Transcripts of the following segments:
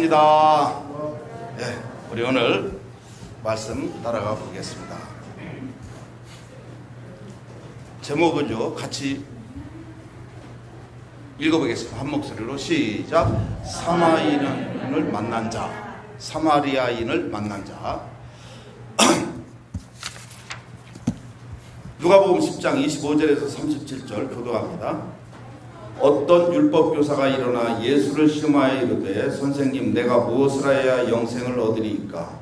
반갑습니다. 네, 우리 오늘 말씀 따라가 보겠습니다. 제목은요, 같이 읽어보겠습니다. 한 목소리로 시작. 사마리아인을 만난 자. 사마리아인을 만난 자. 누가복음 10장 25절에서 37절 교도합니다. 어떤 율법교사가 일어나 예수를 시험하여 이르되 선생님, 내가 무엇을 하여야 영생을 얻으리이까?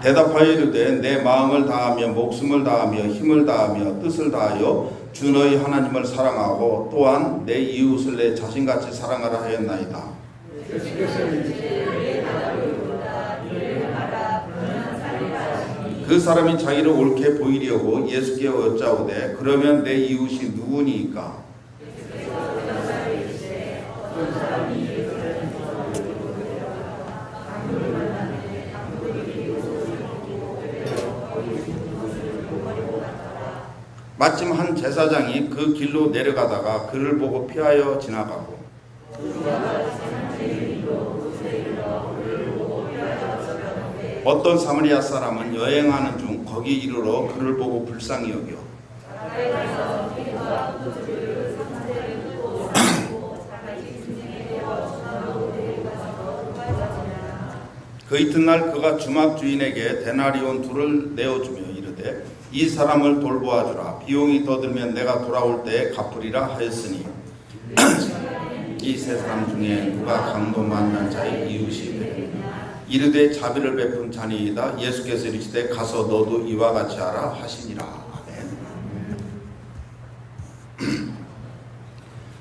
대답하여 이르되 내 마음을 다하며 목숨을 다하며 힘을 다하며 뜻을 다하여 주 너희 하나님을 사랑하고 또한 내 이웃을 내 자신같이 사랑하라 하였나이다. 그 사람이 자기를 옳게 보이려고 예수께 여짜오되 그러면 내 이웃이 누구니이까? 마침 한 제사장이 그 길로 내려가다가 그를 보고 피하여 지나가고 어떤 사마리아 사람은 여행하는 중 거기 이르러 그를 보고 불쌍히 여겨 그 이튿날 그가 주막 주인에게 데나리온 둘을 내어주며 이르되 이 사람을 돌보아주라. 비용이 더 들면 내가 돌아올 때에 갚으리라 하였으니 이 세 사람 중에 누가 강도 만난 자의 이웃이 되느냐. 이르되 자비를 베푼 자니이다. 예수께서 이르시되 가서 너도 이와 같이 하라 하시니라. 아멘.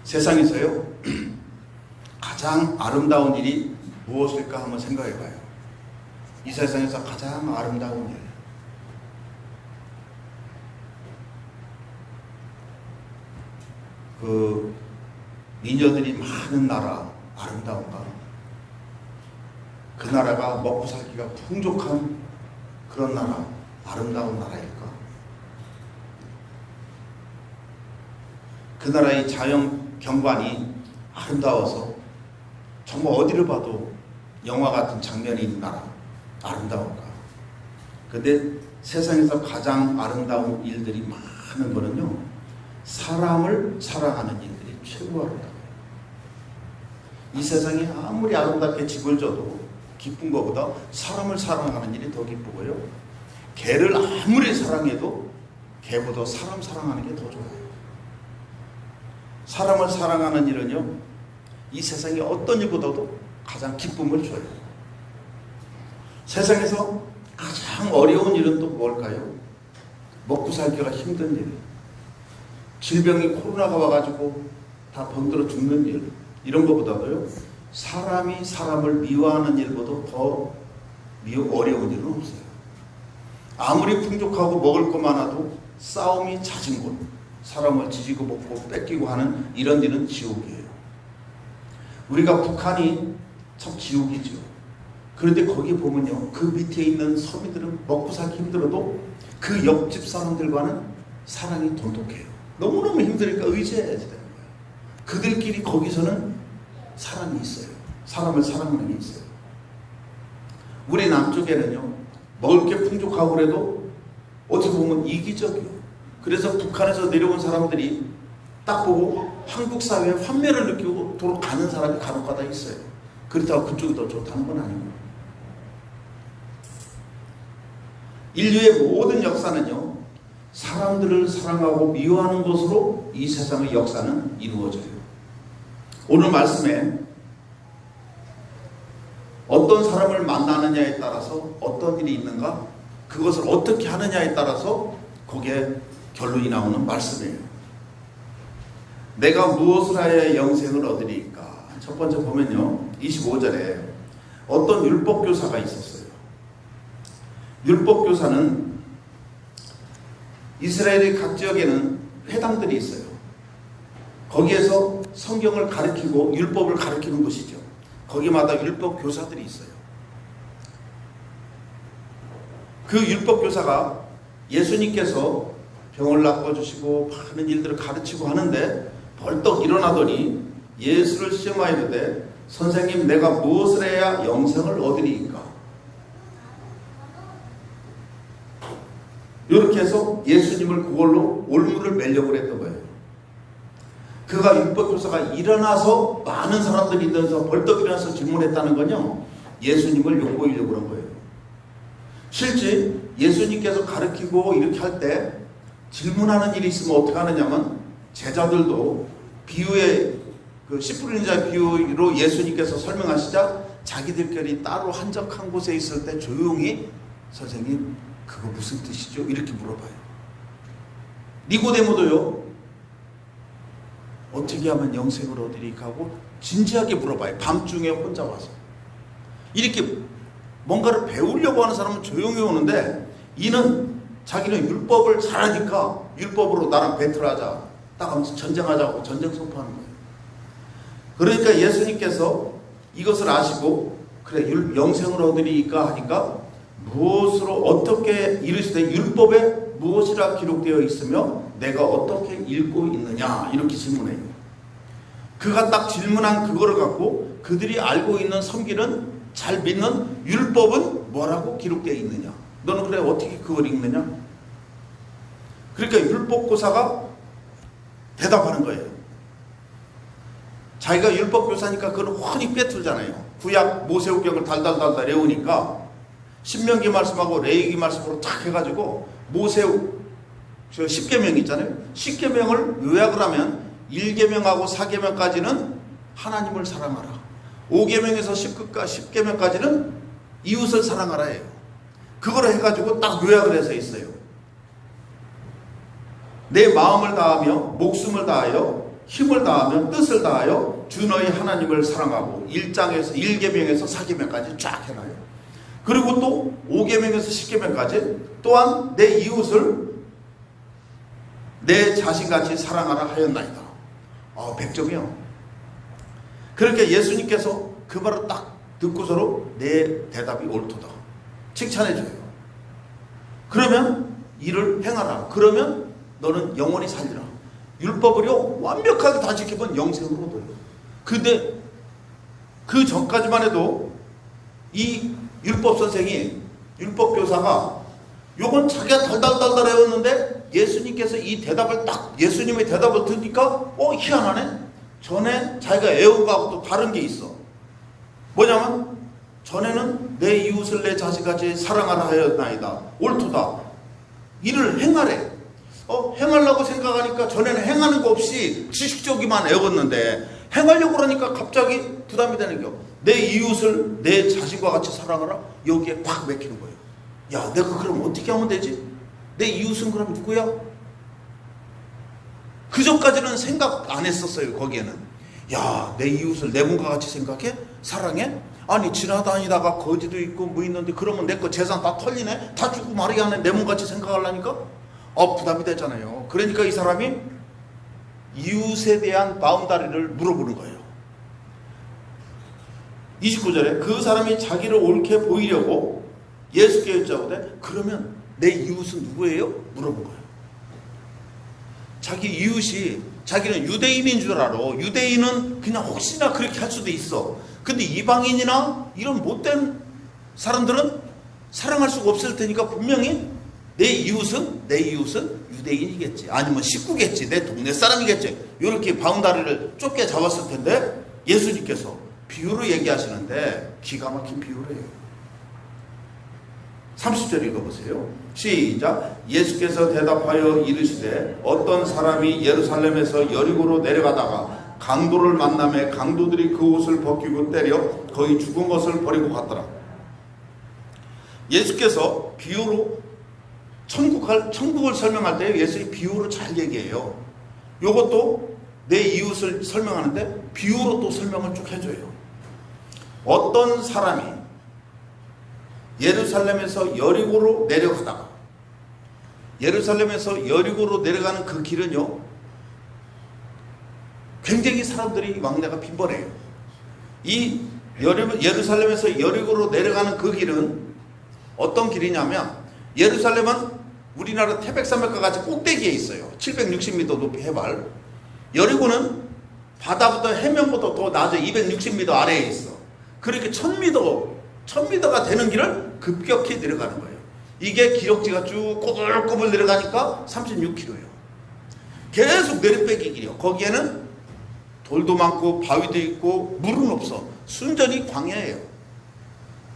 세상에서요 가장 아름다운 일이 무엇일까 한번 생각해 봐요. 이 세상에서 가장 아름다운 일, 그 미녀들이 많은 나라 아름다운가? 그 나라가 먹고 살기가 풍족한 그런 나라, 아름다운 나라일까? 그 나라의 자연 경관이 아름다워서 정말 어디를 봐도 영화 같은 장면이 있는 나라, 아름다운가? 근데 세상에서 가장 아름다운 일들이 많은 거는요, 사람을 사랑하는 일들이 최고 아름다워요. 이 세상에 아무리 아름답게 집을 져도 기쁜 것보다 사람을 사랑하는 일이 더 기쁘고요. 개를 아무리 사랑해도 개보다 사람 사랑하는 게 더 좋아요. 사람을 사랑하는 일은요, 이 세상에 어떤 일보다도 가장 기쁨을 줘요. 세상에서 가장 어려운 일은 또 뭘까요? 먹고 살기가 힘든 일. 질병이 코로나가 와가지고 다 병들어 죽는 일. 이런 것보다도요, 사람이 사람을 미워하는 일보다 더 어려운 일은 없어요. 아무리 풍족하고 먹을 것 많아도 싸움이 잦은 곳, 사람을 지지고 볶고 뺏기고 하는 이런 일은 지옥이에요. 우리가 북한이 참 지옥이죠. 그런데 거기 보면요, 그 밑에 있는 서민들은 먹고 살기 힘들어도 그 옆집 사람들과는 사랑이 돈독해요. 너무너무 힘드니까 의지해야지 되는 거예요. 그들끼리 거기서는 사랑이 있어요. 사람을 사랑하는 게 있어요. 우리 남쪽에는요, 먹을 게 풍족하고 그래도 어떻게 보면 이기적이요. 그래서 북한에서 내려온 사람들이 딱 보고 한국 사회에 환멸을 느끼고 도로 가는 사람이 간혹가다 있어요. 그렇다고 그쪽이 더 좋다는 건 아니고. 인류의 모든 역사는요, 사람들을 사랑하고 미워하는 것으로 이 세상의 역사는 이루어져요. 오늘 말씀에 어떤 사람을 만나느냐에 따라서 어떤 일이 있는가, 그것을 어떻게 하느냐에 따라서 거기에 결론이 나오는 말씀이에요. 내가 무엇을 하여야 영생을 얻으리까? 첫 번째 보면요, 25절에 어떤 율법교사가 있었어요. 율법교사는 이스라엘의 각 지역에는 회당들이 있어요. 거기에서 성경을 가르치고 율법을 가르치는 곳이죠. 거기마다 율법교사들이 있어요. 그 율법교사가 예수님께서 병을 낚아주시고 많은 일들을 가르치고 하는데 벌떡 일어나더니 예수를 시험하이르되 선생님 내가 무엇을 해야 영생을 얻으리이까? 이렇게 해서 예수님을 그걸로 올무를 매려고 했던 거예요. 그가 율법교사가 일어나서 많은 사람들이 있면서 벌떡 일어나서 질문했다는 건요, 예수님을 욕보이려고 그런 거예요. 실제 예수님께서 가르치고 이렇게 할 때 질문하는 일이 있으면 어떻게 하느냐면, 제자들도 비유의 그 씨 뿌리는 자 비유로 예수님께서 설명하시자 자기들끼리 따로 한적한 곳에 있을 때 조용히 선생님 그거 무슨 뜻이죠? 이렇게 물어봐요. 니고데모도요, 어떻게 하면 영생을 얻으리까 하고 진지하게 물어봐요. 밤중에 혼자 와서. 이렇게 뭔가를 배우려고 하는 사람은 조용히 오는데, 이는 자기는 율법을 잘하니까 율법으로 나랑 배틀하자, 딱 하면서 전쟁하자고 전쟁 선포하는 거예요. 그러니까 예수님께서 이것을 아시고 그래 영생을 얻으리까 하니까 무엇으로 어떻게 이르시되 율법에 무엇이라 기록되어 있으며 내가 어떻게 읽고 있느냐 이렇게 질문해요. 그가 딱 질문한 그거를 갖고 그들이 알고 있는 섬기는 잘 믿는 율법은 뭐라고 기록되어 있느냐, 너는 그래 어떻게 그걸 읽느냐. 그러니까 율법교사가 대답하는 거예요. 자기가 율법교사니까 그건 훤히 빼뜨잖아요. 구약 모세오경을 달달달달 외우니까 신명기 말씀하고 레위기 말씀으로 탁 해가지고 모세오 10계명 있잖아요. 10계명을 요약을 하면 1계명하고 4계명까지는 하나님을 사랑하라, 5계명에서 10계명까지는 이웃을 사랑하라 해요. 그걸 해가지고 딱 요약을 해서 있어요. 내 마음을 다하며 목숨을 다하여 힘을 다하며 뜻을 다하여 주 너희 하나님을 사랑하고 1계명에서 4계명까지 쫙 해놔요. 그리고 또 5계명에서 10계명까지 또한 내 이웃을 내 자신같이 사랑하라 하였나이다. 100점이요. 그렇게 예수님께서 그 말을 딱 듣고서로 내 대답이 옳도다 칭찬해줘요. 그러면 이를 행하라. 그러면 너는 영원히 살리라. 율법을요 완벽하게 다 지키면 영생으로 얻어요. 근데 그 전까지만 해도 이 율법 선생이, 율법 교사가 요건 자기가 달달달달 해왔는데 예수님께서 이 대답을 딱, 예수님의 대답을 듣니까 희한하네. 전에 자기가 애운 거하고 또 다른 게 있어. 뭐냐면 전에는 내 이웃을 내 자식같이 사랑하라 하였나이다, 옳도다, 이를 행하래. 행하려고 생각하니까 전에는 행하는 거 없이 지식적이만 애웠는데 행하려고 그러니까 갑자기 부담이 되는 겨. 내 이웃을 내 자신과 같이 사랑하라, 여기에 팍 맥히는 거예요. 야, 내가 그럼 어떻게 하면 되지? 내 이웃은 그럼 누구야? 그전까지는 생각 안 했었어요. 거기에는 야, 내 이웃을 내 몸과 같이 생각해? 사랑해? 아니 지나다니다가 거지도 있고 뭐 있는데 그러면 내 거 재산 다 털리네? 다 주고 말이 안 해. 내 몸같이 생각하려니까 부담이 되잖아요. 그러니까 이 사람이 이웃에 대한 바운다리를 물어보는 거예요. 29절에 그 사람이 자기를 옳게 보이려고 예수께 여쭤보되 그러면 내 이웃은 누구예요? 물어본 거예요. 자기 이웃이, 자기는 유대인인 줄 알아. 유대인은 그냥 혹시나 그렇게 할 수도 있어. 근데 이방인이나 이런 못된 사람들은 사랑할 수가 없을 테니까 분명히 내 이웃은 유대인이겠지, 아니면 식구겠지, 내 동네 사람이겠지, 이렇게 바운다리를 좁게 잡았을 텐데 예수님께서 비유로 얘기하시는데 기가 막힌 비유래요. 30절 읽어보세요. 시작. 예수께서 대답하여 이르시되 어떤 사람이 예루살렘에서 여리고로 내려가다가 강도를 만나매 강도들이 그 옷을 벗기고 때려 거의 죽은 것을 버리고 갔더라. 예수께서 비유로 천국을 설명할 때 예수님이 비유로 잘 얘기해요. 요것도 내 이웃을 설명하는데 비유로 또 설명을 쭉 해줘요. 어떤 사람이 예루살렘에서 여리고로 내려가다가, 예루살렘에서 여리고로 내려가는 그 길은요 굉장히 사람들이 왕래가 빈번해요. 이 예루살렘에서 여리고로 내려가는 그 길은 어떤 길이냐면, 예루살렘은 우리나라 태백산맥과 같이 꼭대기에 있어요. 760m 높이 해발. 여리고는 바다부터 해면부터 더 낮아 260m 아래에 있어. 그렇게 1000m가 되는 길을 급격히 내려가는 거예요. 이게 기럭지가 쭉 꼬불꼬불 내려가니까 36km예요. 계속 내리빼기 길이요. 거기에는 돌도 많고 바위도 있고 물은 없어. 순전히 광야예요.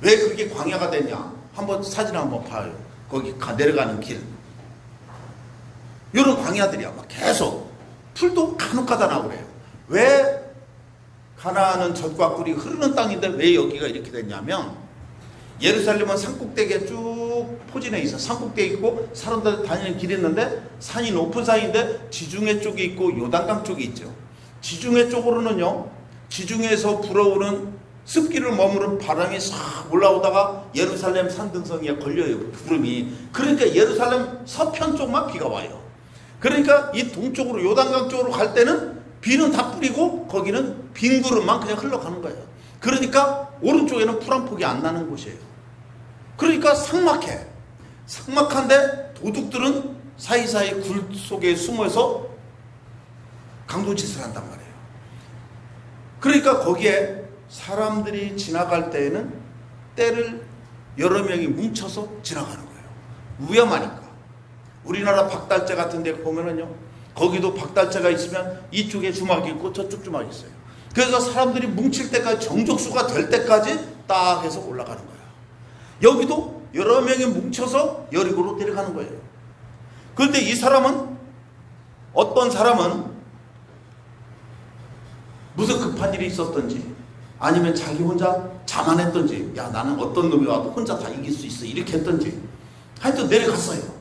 왜 그게 광야가 됐냐? 한번 사진 한번 봐요. 거기 내려가는 길. 이런 광야들이야. 막 계속 풀도 간혹가다 나고 그래요. 왜 가나안은 젖과 꿀이 흐르는 땅인데 왜 여기가 이렇게 됐냐면, 예루살렘은 산꼭대기에 쭉 포진해 있어. 산꼭대기 있고 사람들 다니는 길이 있는데 산이 높은 산인데 지중해 쪽이 있고 요단강 쪽이 있죠. 지중해 쪽으로는요, 지중해에서 불어오는 습기를 머무른 바람이 싹 올라오다가 예루살렘 산등성이에 걸려요, 구름이. 그러니까 예루살렘 서편 쪽만 비가 와요. 그러니까 이 동쪽으로 요단강 쪽으로 갈 때는 비는 다 뿌리고 거기는 빈 구름만 그냥 흘러가는 거예요. 그러니까 오른쪽에는 풀 한 폭이 안 나는 곳이에요. 그러니까 삭막해. 삭막한데 도둑들은 사이사이 굴 속에 숨어서 강도짓을 한단 말이에요. 그러니까 거기에 사람들이 지나갈 때에는 때를 여러 명이 뭉쳐서 지나가는 거예요. 위험하니까. 우리나라 박달재 같은 데 보면은요, 거기도 박달재가 있으면 이쪽에 주막이 있고 저쪽 주막이 있어요. 그래서 사람들이 뭉칠 때까지, 정족수가 될 때까지 딱 해서 올라가는 거예요. 여기도 여러 명이 뭉쳐서 여리고로 내려가는 거예요. 그런데 이 사람은, 어떤 사람은 무슨 급한 일이 있었던지, 아니면 자기 혼자 자만했던지, 야 나는 어떤 놈이 와도 혼자 다 이길 수 있어 이렇게 했던지, 하여튼 내려갔어요.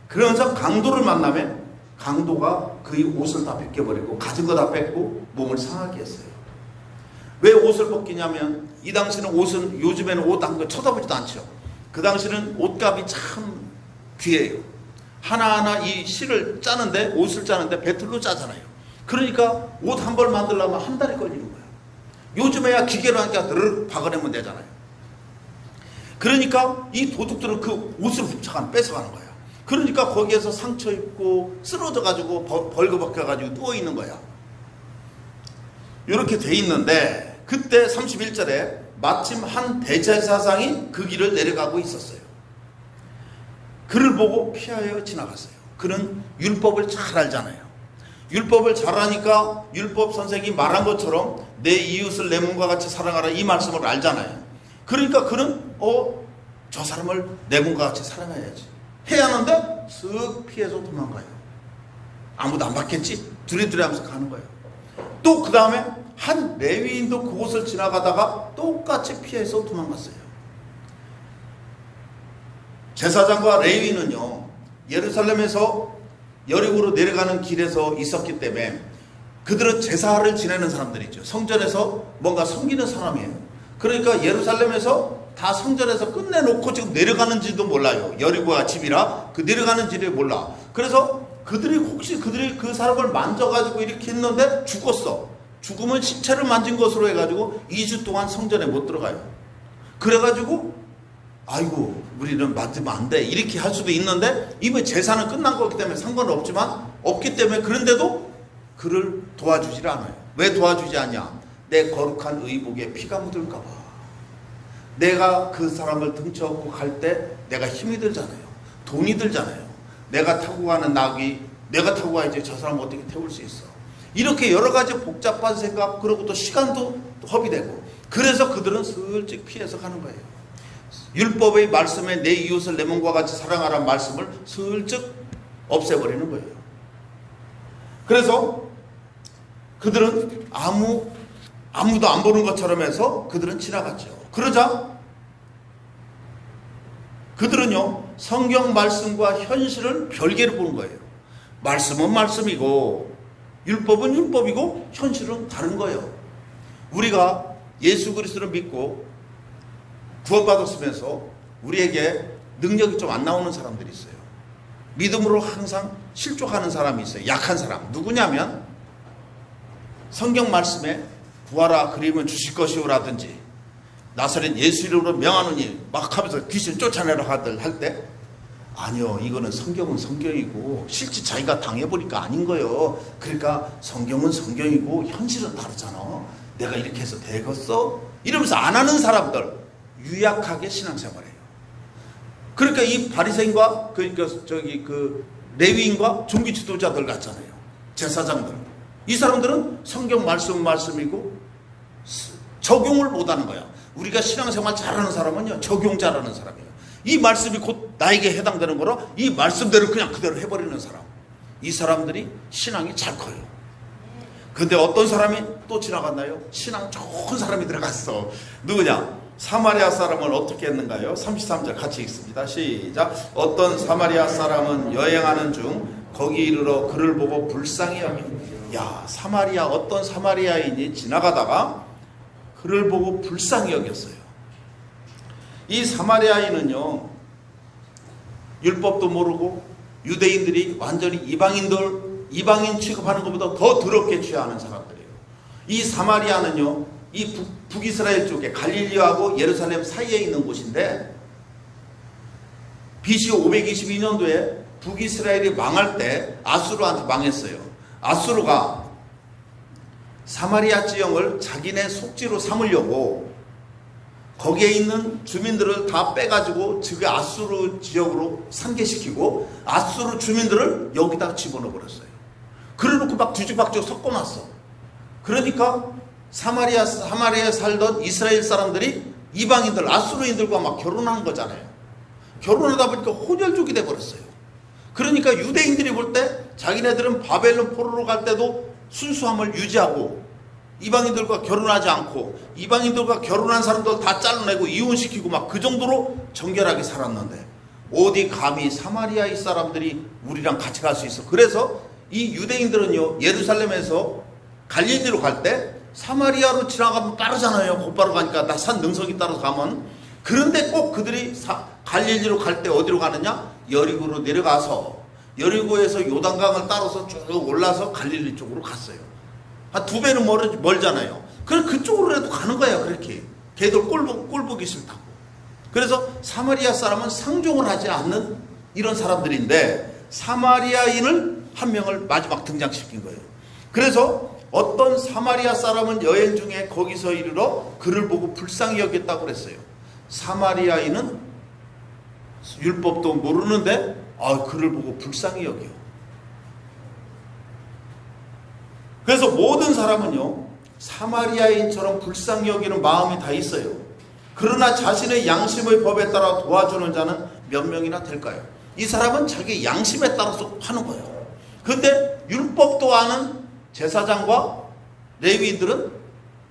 그러면서 강도를 만나면 강도가 그의 옷을 다 벗겨버리고 가진 거 다 뺏고 몸을 상하게 했어요. 왜 옷을 벗기냐면, 이 당시는 옷은, 요즘에는 옷 한 거 쳐다보지도 않죠. 그 당시는 옷값이 참 귀해요. 하나하나 이 실을 짜는데, 옷을 짜는데 배틀로 짜잖아요. 그러니까 옷 한 벌 만들려면 한 달이 걸리는 거예요. 요즘에야 기계로 하니까 드르륵 박아내면 되잖아요. 그러니까 이 도둑들은 그 옷을 뺏어가는 거예요. 그러니까 거기에서 상처 입고 쓰러져가지고 벌거벗겨가지고 누워있는 거야. 이렇게 돼 있는데, 그때 31절에 마침 한 대제사장이 그 길을 내려가고 있었어요. 그를 보고 피하여 지나갔어요. 그는 율법을 잘 알잖아요. 율법을 잘 아니까 율법 선생이 말한 것처럼 내 이웃을 내 몸과 같이 사랑하라, 이 말씀을 알잖아요. 그러니까 그는 저 사람을 내 몸과 같이 사랑해야지 해야 하는데 쓱 피해서 도망가요. 아무도 안 봤겠지? 두리두리 하면서 가는 거예요. 또 그 다음에 한 레위인도 그곳을 지나가다가 똑같이 피해서 도망갔어요. 제사장과 레위인은요, 예루살렘에서 여리고로 내려가는 길에서 있었기 때문에 그들은 제사를 지내는 사람들이죠. 성전에서 뭔가 섬기는 사람이에요. 그러니까 예루살렘에서 다 성전에서 끝내놓고 지금 내려가는지도 몰라요. 여리고가 집이라 그 내려가는 길을 몰라. 그래서 그들이 그 사람을 만져가지고 이렇게 했는데 죽었어. 죽으면 시체를 만진 것으로 해가지고 2주 동안 성전에 못 들어가요. 그래가지고 아이고 우리는 만지면 안 돼 이렇게 할 수도 있는데, 이미 제사는 끝난 거기 때문에 상관은 없기 때문에, 그런데도 그를 도와주질 않아요. 왜 도와주지 않냐? 내 거룩한 의복에 피가 묻을까 봐. 내가 그 사람을 등쳐업고 갈 때 내가 힘이 들잖아요. 돈이 들잖아요. 내가 타고 가는 낙이, 내가 타고 가야지 저 사람 어떻게 태울 수 있어. 이렇게 여러 가지 복잡한 생각, 그리고 또 시간도 허비되고, 그래서 그들은 슬쩍 피해서 가는 거예요. 율법의 말씀에 내 이웃을 내 몸과 같이 사랑하라는 말씀을 슬쩍 없애버리는 거예요. 그래서 그들은 아무도 안 보는 것처럼 해서 그들은 지나갔죠. 그러자 그들은요, 성경 말씀과 현실을 별개로 보는 거예요. 말씀은 말씀이고 율법은 율법이고 현실은 다른 거예요. 우리가 예수 그리스도를 믿고 구원받았으면서 우리에게 능력이 좀 안 나오는 사람들이 있어요. 믿음으로 항상 실족하는 사람이 있어요. 약한 사람. 누구냐면, 성경 말씀에 구하라 그리면 주실 것이오라든지, 나사렛 예수 이름으로 명하노니 막 하면서 귀신 쫓아내라 할 때 아니요, 이거는 성경은 성경이고 실제 자기가 당해보니까 아닌 거예요. 그러니까 성경은 성경이고 현실은 다르잖아. 내가 이렇게 해서 되겠어? 이러면서 안 하는 사람들 유약하게 신앙생활해요. 그러니까 이 바리새인과 그 레위인과 종교 지도자들 같잖아요. 제사장들. 이 사람들은 성경 말씀이고 적용을 못하는 거야. 우리가 신앙생활 잘하는 사람은요, 적용 잘하는 사람이에요. 이 말씀이 곧 나에게 해당되는 거라 이 말씀대로 그냥 그대로 해버리는 사람. 이 사람들이 신앙이 잘 커요. 근데 어떤 사람이 또 지나갔나요? 신앙 좋은 사람이 들어갔어. 누구냐? 사마리아 사람은 어떻게 했는가요? 33절 같이 읽습니다. 시작. 어떤 사마리아 사람은 여행하는 중 거기 이르러 그를 보고 불쌍히 여기고. 야, 어떤 사마리아인이 지나가다가 그를 보고 불쌍히 여겼어요. 이 사마리아인은요, 율법도 모르고 유대인들이 완전히 이방인 취급하는 것보다 더 더럽게 취하는 사람들이에요. 이 사마리아는요, 이 북이스라엘 쪽에 갈릴리하고 예루살렘 사이에 있는 곳인데 BC 522년도에 북이스라엘이 망할 때 아수르한테 망했어요. 아수르가 사마리아 지형을 자기네 속지로 삼으려고 거기에 있는 주민들을 다 빼가지고 그 아수르 지역으로 상계시키고 아수르 주민들을 여기다 집어넣어 버렸어요. 그래놓고 막 뒤죽박죽 섞어놨어. 그러니까 사마리아에 살던 이스라엘 사람들이 이방인들, 아수르인들과 막 결혼한 거잖아요. 결혼하다 보니까 혼혈족이 돼버렸어요. 그러니까 유대인들이 볼 때 자기네들은 바벨론 포로로 갈 때도 순수함을 유지하고 이방인들과 결혼하지 않고 이방인들과 결혼한 사람들 다 잘라내고 이혼시키고 막 그 정도로 정결하게 살았는데 어디 감히 사마리아의 사람들이 우리랑 같이 갈 수 있어. 그래서 이 유대인들은요, 예루살렘에서 갈릴리로 갈 때 사마리아로 지나가면 빠르잖아요. 곧바로 가니까 나 산 능선이 따라서 가면. 그런데 꼭 그들이 갈릴리로 갈 때 어디로 가느냐? 여리고로 내려가서 여리고에서 요단강을 따라서 쭉 올라서 갈릴리 쪽으로 갔어요. 한 2배는 멀잖아요. 그럼 그쪽으로라도 가는 거야. 그렇게 걔들 꼴보기 싫다고. 그래서 사마리아 사람은 상종을 하지 않는 이런 사람들인데 사마리아인을 한 명을 마지막 등장시킨 거예요. 그래서 어떤 사마리아 사람은 여행 중에 거기서 이르러 그를 보고 불쌍히 여겼다고 그랬어요. 사마리아인은 율법도 모르는데 그를 보고 불쌍히 여겨. 그래서 모든 사람은요, 사마리아인처럼 불쌍히 여기는 마음이 다 있어요. 그러나 자신의 양심의 법에 따라 도와주는 자는 몇 명이나 될까요? 이 사람은 자기 양심에 따라서 하는 거예요. 그런데 율법도 아는 제사장과 레위인들은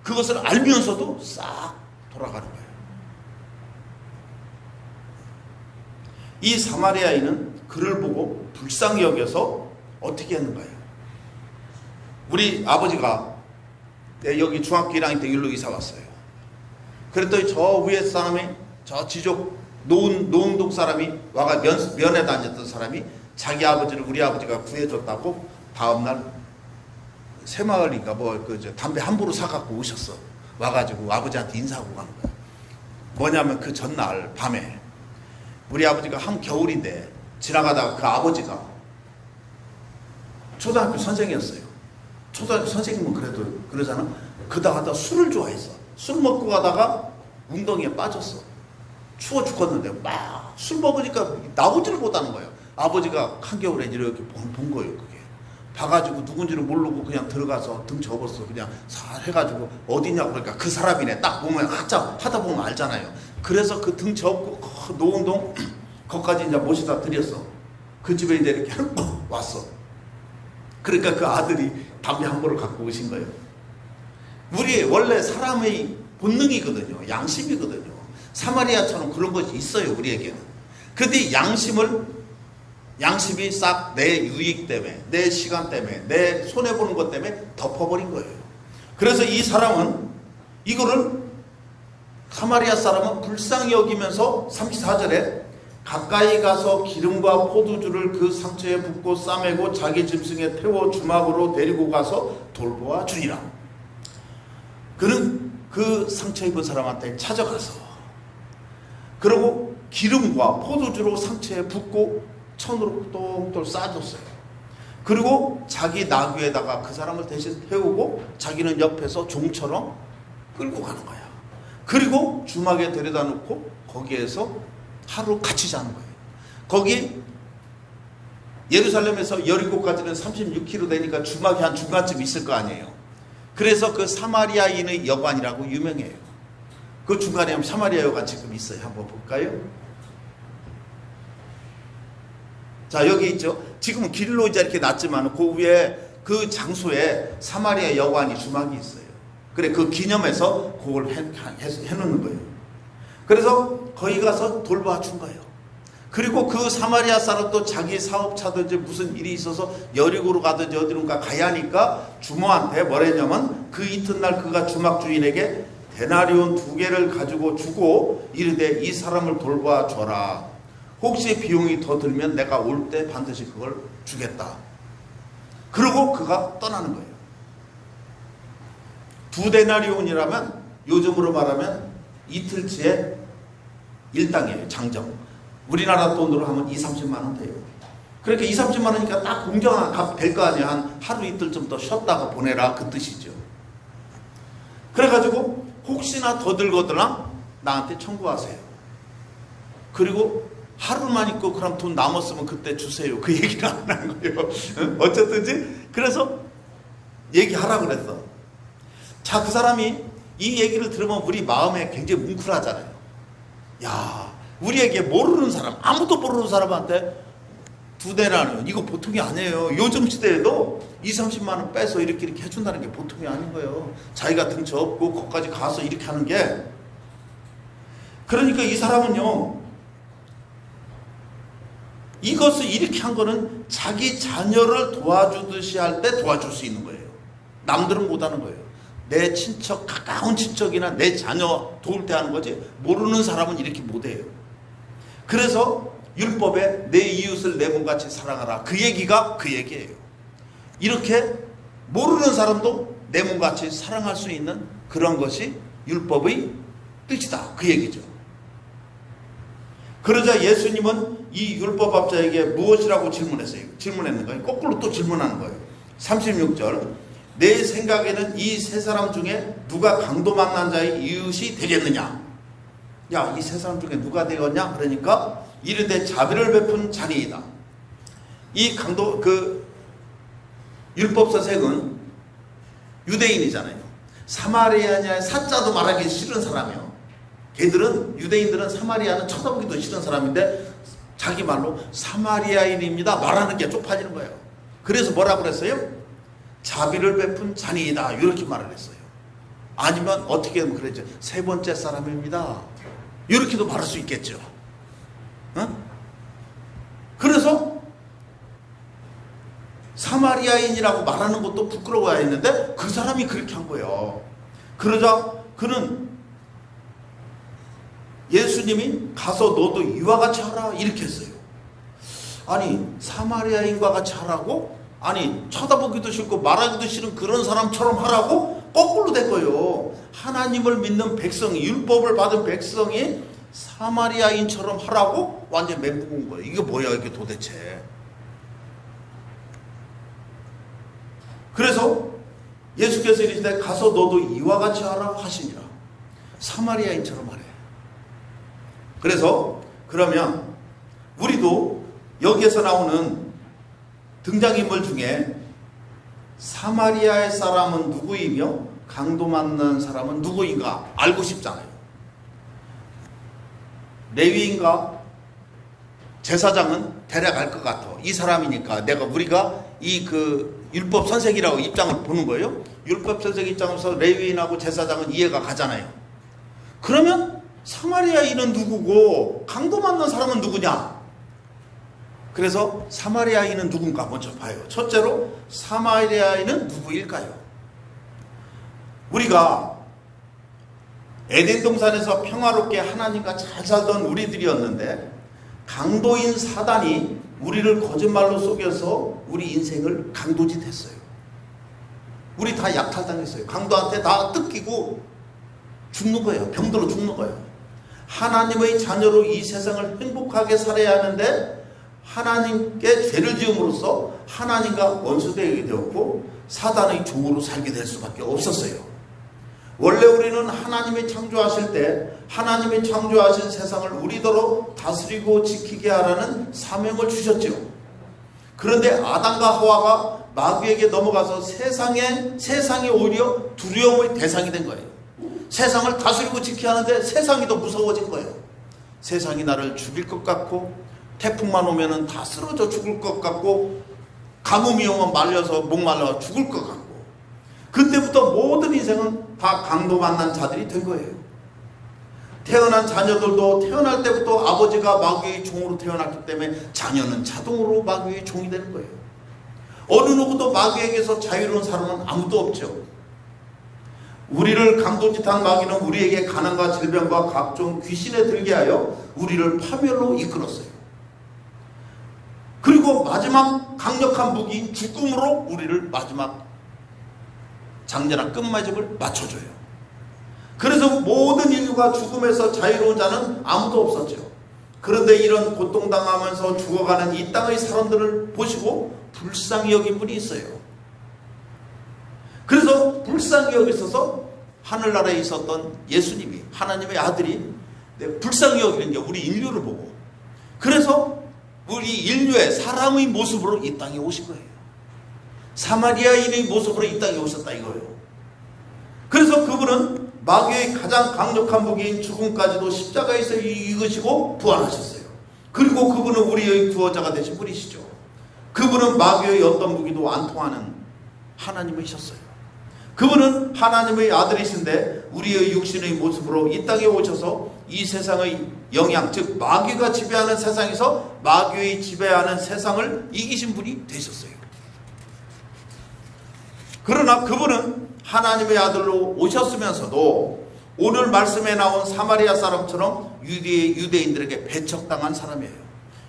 그것을 알면서도 싹 돌아가는 거예요. 이 사마리아인은 그를 보고 불쌍히 여겨서 어떻게 했는가요? 우리 아버지가 여기 중학교 1학년 때 일로 이사 왔어요. 그랬더니 저 위에 사람이, 저 지족 노은동 사람이 와가 면회에 다녔던 사람이 자기 아버지를 우리 아버지가 구해줬다고 다음날 새마을인가 담배 함부로 사갖고 오셨어. 와가지고 아버지한테 인사하고 가는 거야. 뭐냐면 그 전날 밤에 우리 아버지가 한겨울인데 지나가다가 그 아버지가 초등학교 선생이었어요. 초등학교 선생님은 그래도 그러잖아. 그러다가 술을 좋아했어. 술 먹고 가다가 웅덩이에 빠졌어. 추워 죽었는데 막 술 먹으니까 나오지를 못하는 거예요. 아버지가 한겨울에 이렇게 본 거예요. 그게 봐가지고 누군지를 모르고 그냥 들어가서 등 접었어. 그냥 살 해가지고 어디냐고. 그러니까 그 사람이네. 딱 보면 하다 보면 알잖아요. 그래서 그 등 접고 노은동 거기까지 이제 모시다 드렸어. 그 집에 이제 이렇게 왔어. 그러니까 그 아들이 담배 한 보를 갖고 오신 거예요. 우리 원래 사람의 본능이거든요. 양심이거든요. 사마리아처럼 그런 것이 있어요. 우리에게는. 그런데 양심이 싹 내 유익 때문에, 내 시간 때문에, 내 손해보는 것 때문에 덮어버린 거예요. 그래서 이 사람은 이거를 사마리아 사람은 불쌍히 여기면서 34절에 가까이 가서 기름과 포도주를 그 상처에 붓고 싸매고 자기 짐승에 태워 주막으로 데리고 가서 돌보아 주니라. 그는 그 상처 입은 사람한테 찾아가서 그리고 기름과 포도주로 상처에 붓고 천으로 똥똥 싸줬어요. 그리고 자기 나귀에다가 그 사람을 대신 태우고 자기는 옆에서 종처럼 끌고 가는 거야. 그리고 주막에 데려다 놓고 거기에서 하루 같이 자는 거예요. 거기 예루살렘에서 여리고까지는 36km 되니까 주막이 한 중간쯤 있을 거 아니에요. 그래서 그 사마리아인의 여관이라고 유명해요. 그 중간에 사마리아 여관 지금 있어요. 한번 볼까요? 자, 여기 있죠. 지금은 길로 이제 이렇게 놨지만 그 위에 그 장소에 사마리아 여관이 주막이 있어요. 그래, 그 기념해서 그걸 해놓는 거예요. 그래서 거기 가서 돌봐준 거예요. 그리고 그 사마리아 사람도 자기 사업차든지 무슨 일이 있어서 여리고로 가든지 어디론가 가야 하니까 주모한테 뭐랬냐면 그 이튿날 그가 주막 주인에게 데나리온 2개를 가지고 주고 이르되 이 사람을 돌봐줘라. 혹시 비용이 더 들면 내가 올 때 반드시 그걸 주겠다. 그러고 그가 떠나는 거예요. 2데나리온이라면 요즘으로 말하면 이틀치의 일당이에요. 장정. 우리나라 돈으로 하면 2-30만 원 돼요. 그렇게 2-30만 원이니까 딱 공정한 값 될 거 아니에요. 한 하루 이틀 좀 더 쉬었다가 보내라 그 뜻이죠. 그래가지고 혹시나 더 들거나 나한테 청구하세요. 그리고 하루만 있고 그럼 돈 남았으면 그때 주세요. 그 얘기를 안 하는 거예요. 어쨌든지 그래서 얘기하라고 그랬어. 자, 그 사람이 이 얘기를 들으면 우리 마음에 굉장히 뭉클하잖아요. 야, 우리에게 모르는 사람, 아무도 모르는 사람한테 2데나리온, 이거 보통이 아니에요. 요즘 시대에도 20-30만 원 빼서 이렇게 해준다는 게 보통이 아닌 거예요. 자기가 등쳐 업고 거기까지 가서 이렇게 하는 게. 그러니까 이 사람은요, 이것을 이렇게 한 거는 자기 자녀를 도와주듯이 할 때 도와줄 수 있는 거예요. 남들은 못하는 거예요. 내 친척, 가까운 친척이나 내 자녀 도울 때 하는 거지 모르는 사람은 이렇게 못해요. 그래서 율법에 내 이웃을 내 몸같이 사랑하라. 그 얘기가 그 얘기예요. 이렇게 모르는 사람도 내 몸같이 사랑할 수 있는 그런 것이 율법의 뜻이다. 그 얘기죠. 그러자 예수님은 이 율법학자에게 무엇이라고 질문했는 거예요. 거꾸로 또 질문하는 거예요. 36절. 내 생각에는 이 세 사람 중에 누가 강도 만난 자의 이웃이 되겠느냐? 야, 이 세 사람 중에 누가 되겠냐? 그러니까 이르되 자비를 베푼 자니이다. 이 강도, 율법 선생은 유대인이잖아요. 사마리아냐의 사자도 말하기 싫은 사람이에요. 유대인들은 사마리아는 쳐다보기도 싫은 사람인데 자기 말로 사마리아인입니다 말하는 게 쪽팔리는 거예요. 그래서 뭐라고 그랬어요? 자비를 베푼 자니이다 이렇게 말을 했어요. 아니면 어떻게 하면 그랬죠? 세 번째 사람입니다 이렇게도 말할 수 있겠죠. 그래서 사마리아인이라고 말하는 것도 부끄러워야 했는데 그 사람이 그렇게 한 거예요. 그러자 그는 예수님이 가서 너도 이와 같이 하라 이렇게 했어요. 아니, 사마리아인과 같이 하라고? 아니, 쳐다보기도 싫고 말하기도 싫은 그런 사람처럼 하라고? 거꾸로 된 거예요. 하나님을 믿는 백성이, 율법을 받은 백성이 사마리아인처럼 하라고? 완전 멘붕 온 거예요. 이게 뭐야 이게 도대체. 그래서 예수께서 이르시되 가서 너도 이와 같이 하라 하시니라. 사마리아인처럼 하래. 그래서 그러면 우리도 여기에서 나오는 등장인물 중에 사마리아의 사람은 누구이며 강도 만난 사람은 누구인가 알고 싶잖아요. 레위인가 제사장은 대략 알 것 같아. 이 사람이니까 우리가 이 율법 선생이라고 입장을 보는 거예요. 율법 선생 입장에서 레위인하고 제사장은 이해가 가잖아요. 그러면 사마리아인은 누구고 강도 만난 사람은 누구냐? 그래서 사마리아인은 누군가 먼저 봐요. 첫째로 사마리아인은 누구일까요? 우리가 에덴 동산에서 평화롭게 하나님과 잘 살던 우리들이었는데 강도인 사단이 우리를 거짓말로 속여서 우리 인생을 강도짓 했어요. 우리 다 약탈당했어요. 강도한테 다 뜯기고 죽는 거예요. 병들어 죽는 거예요. 하나님의 자녀로 이 세상을 행복하게 살아야 하는데 하나님께 죄를 지음으로써 하나님과 원수되게 되었고 사단의 종으로 살게 될 수밖에 없었어요. 원래 우리는 하나님이 창조하실 때 하나님이 창조하신 세상을 우리더러 다스리고 지키게 하라는 사명을 주셨죠. 그런데 아담과 하와가 마귀에게 넘어가서 세상이 오히려 두려움의 대상이 된 거예요. 세상을 다스리고 지켜야 하는데 세상이 더 무서워진 거예요. 세상이 나를 죽일 것 같고 태풍만 오면은 다 쓰러져 죽을 것 같고 가뭄이 오면 말려서 목말라 죽을 것 같고 그때부터 모든 인생은 다 강도 만난 자들이 된 거예요. 태어난 자녀들도 태어날 때부터 아버지가 마귀의 종으로 태어났기 때문에 자녀는 자동으로 마귀의 종이 되는 거예요. 어느 누구도 마귀에게서 자유로운 사람은 아무도 없죠. 우리를 강도짓한 마귀는 우리에게 가난과 질병과 각종 귀신에 들게 하여 우리를 파멸로 이끌었어요. 그리고 마지막 강력한 무기인 죽음으로 우리를 마지막 장전한 끝마집을 맞춰줘요. 그래서 모든 인류가 죽음에서 자유로운 자는 아무도 없었죠. 그런데 이런 고통당하면서 죽어가는 이 땅의 사람들을 보시고 불쌍히 여긴 분이 있어요. 그래서 불쌍히 여기셔서 하늘나라에 있었던 예수님이 하나님의 아들이 불쌍히 여기는 게 우리 인류를 보고 그래서 우리 인류의 사람의 모습으로 이 땅에 오신 거예요. 사마리아인의 모습으로 이 땅에 오셨다 이거예요. 그래서 그분은 마귀의 가장 강력한 무기인 죽음까지도 십자가에서 이기시고 부활하셨어요. 그리고 그분은 우리의 구원자가 되신 분이시죠. 그분은 마귀의 어떤 무기도 안 통하는 하나님이셨어요. 그분은 하나님의 아들이신데 우리의 육신의 모습으로 이 땅에 오셔서 이 세상의 영향, 즉 마귀가 지배하는 세상에서 마귀의 지배하는 세상을 이기신 분이 되셨어요. 그러나 그분은 하나님의 아들로 오셨으면서도 오늘 말씀에 나온 사마리아 사람처럼 유대인들에게 배척당한 사람이에요.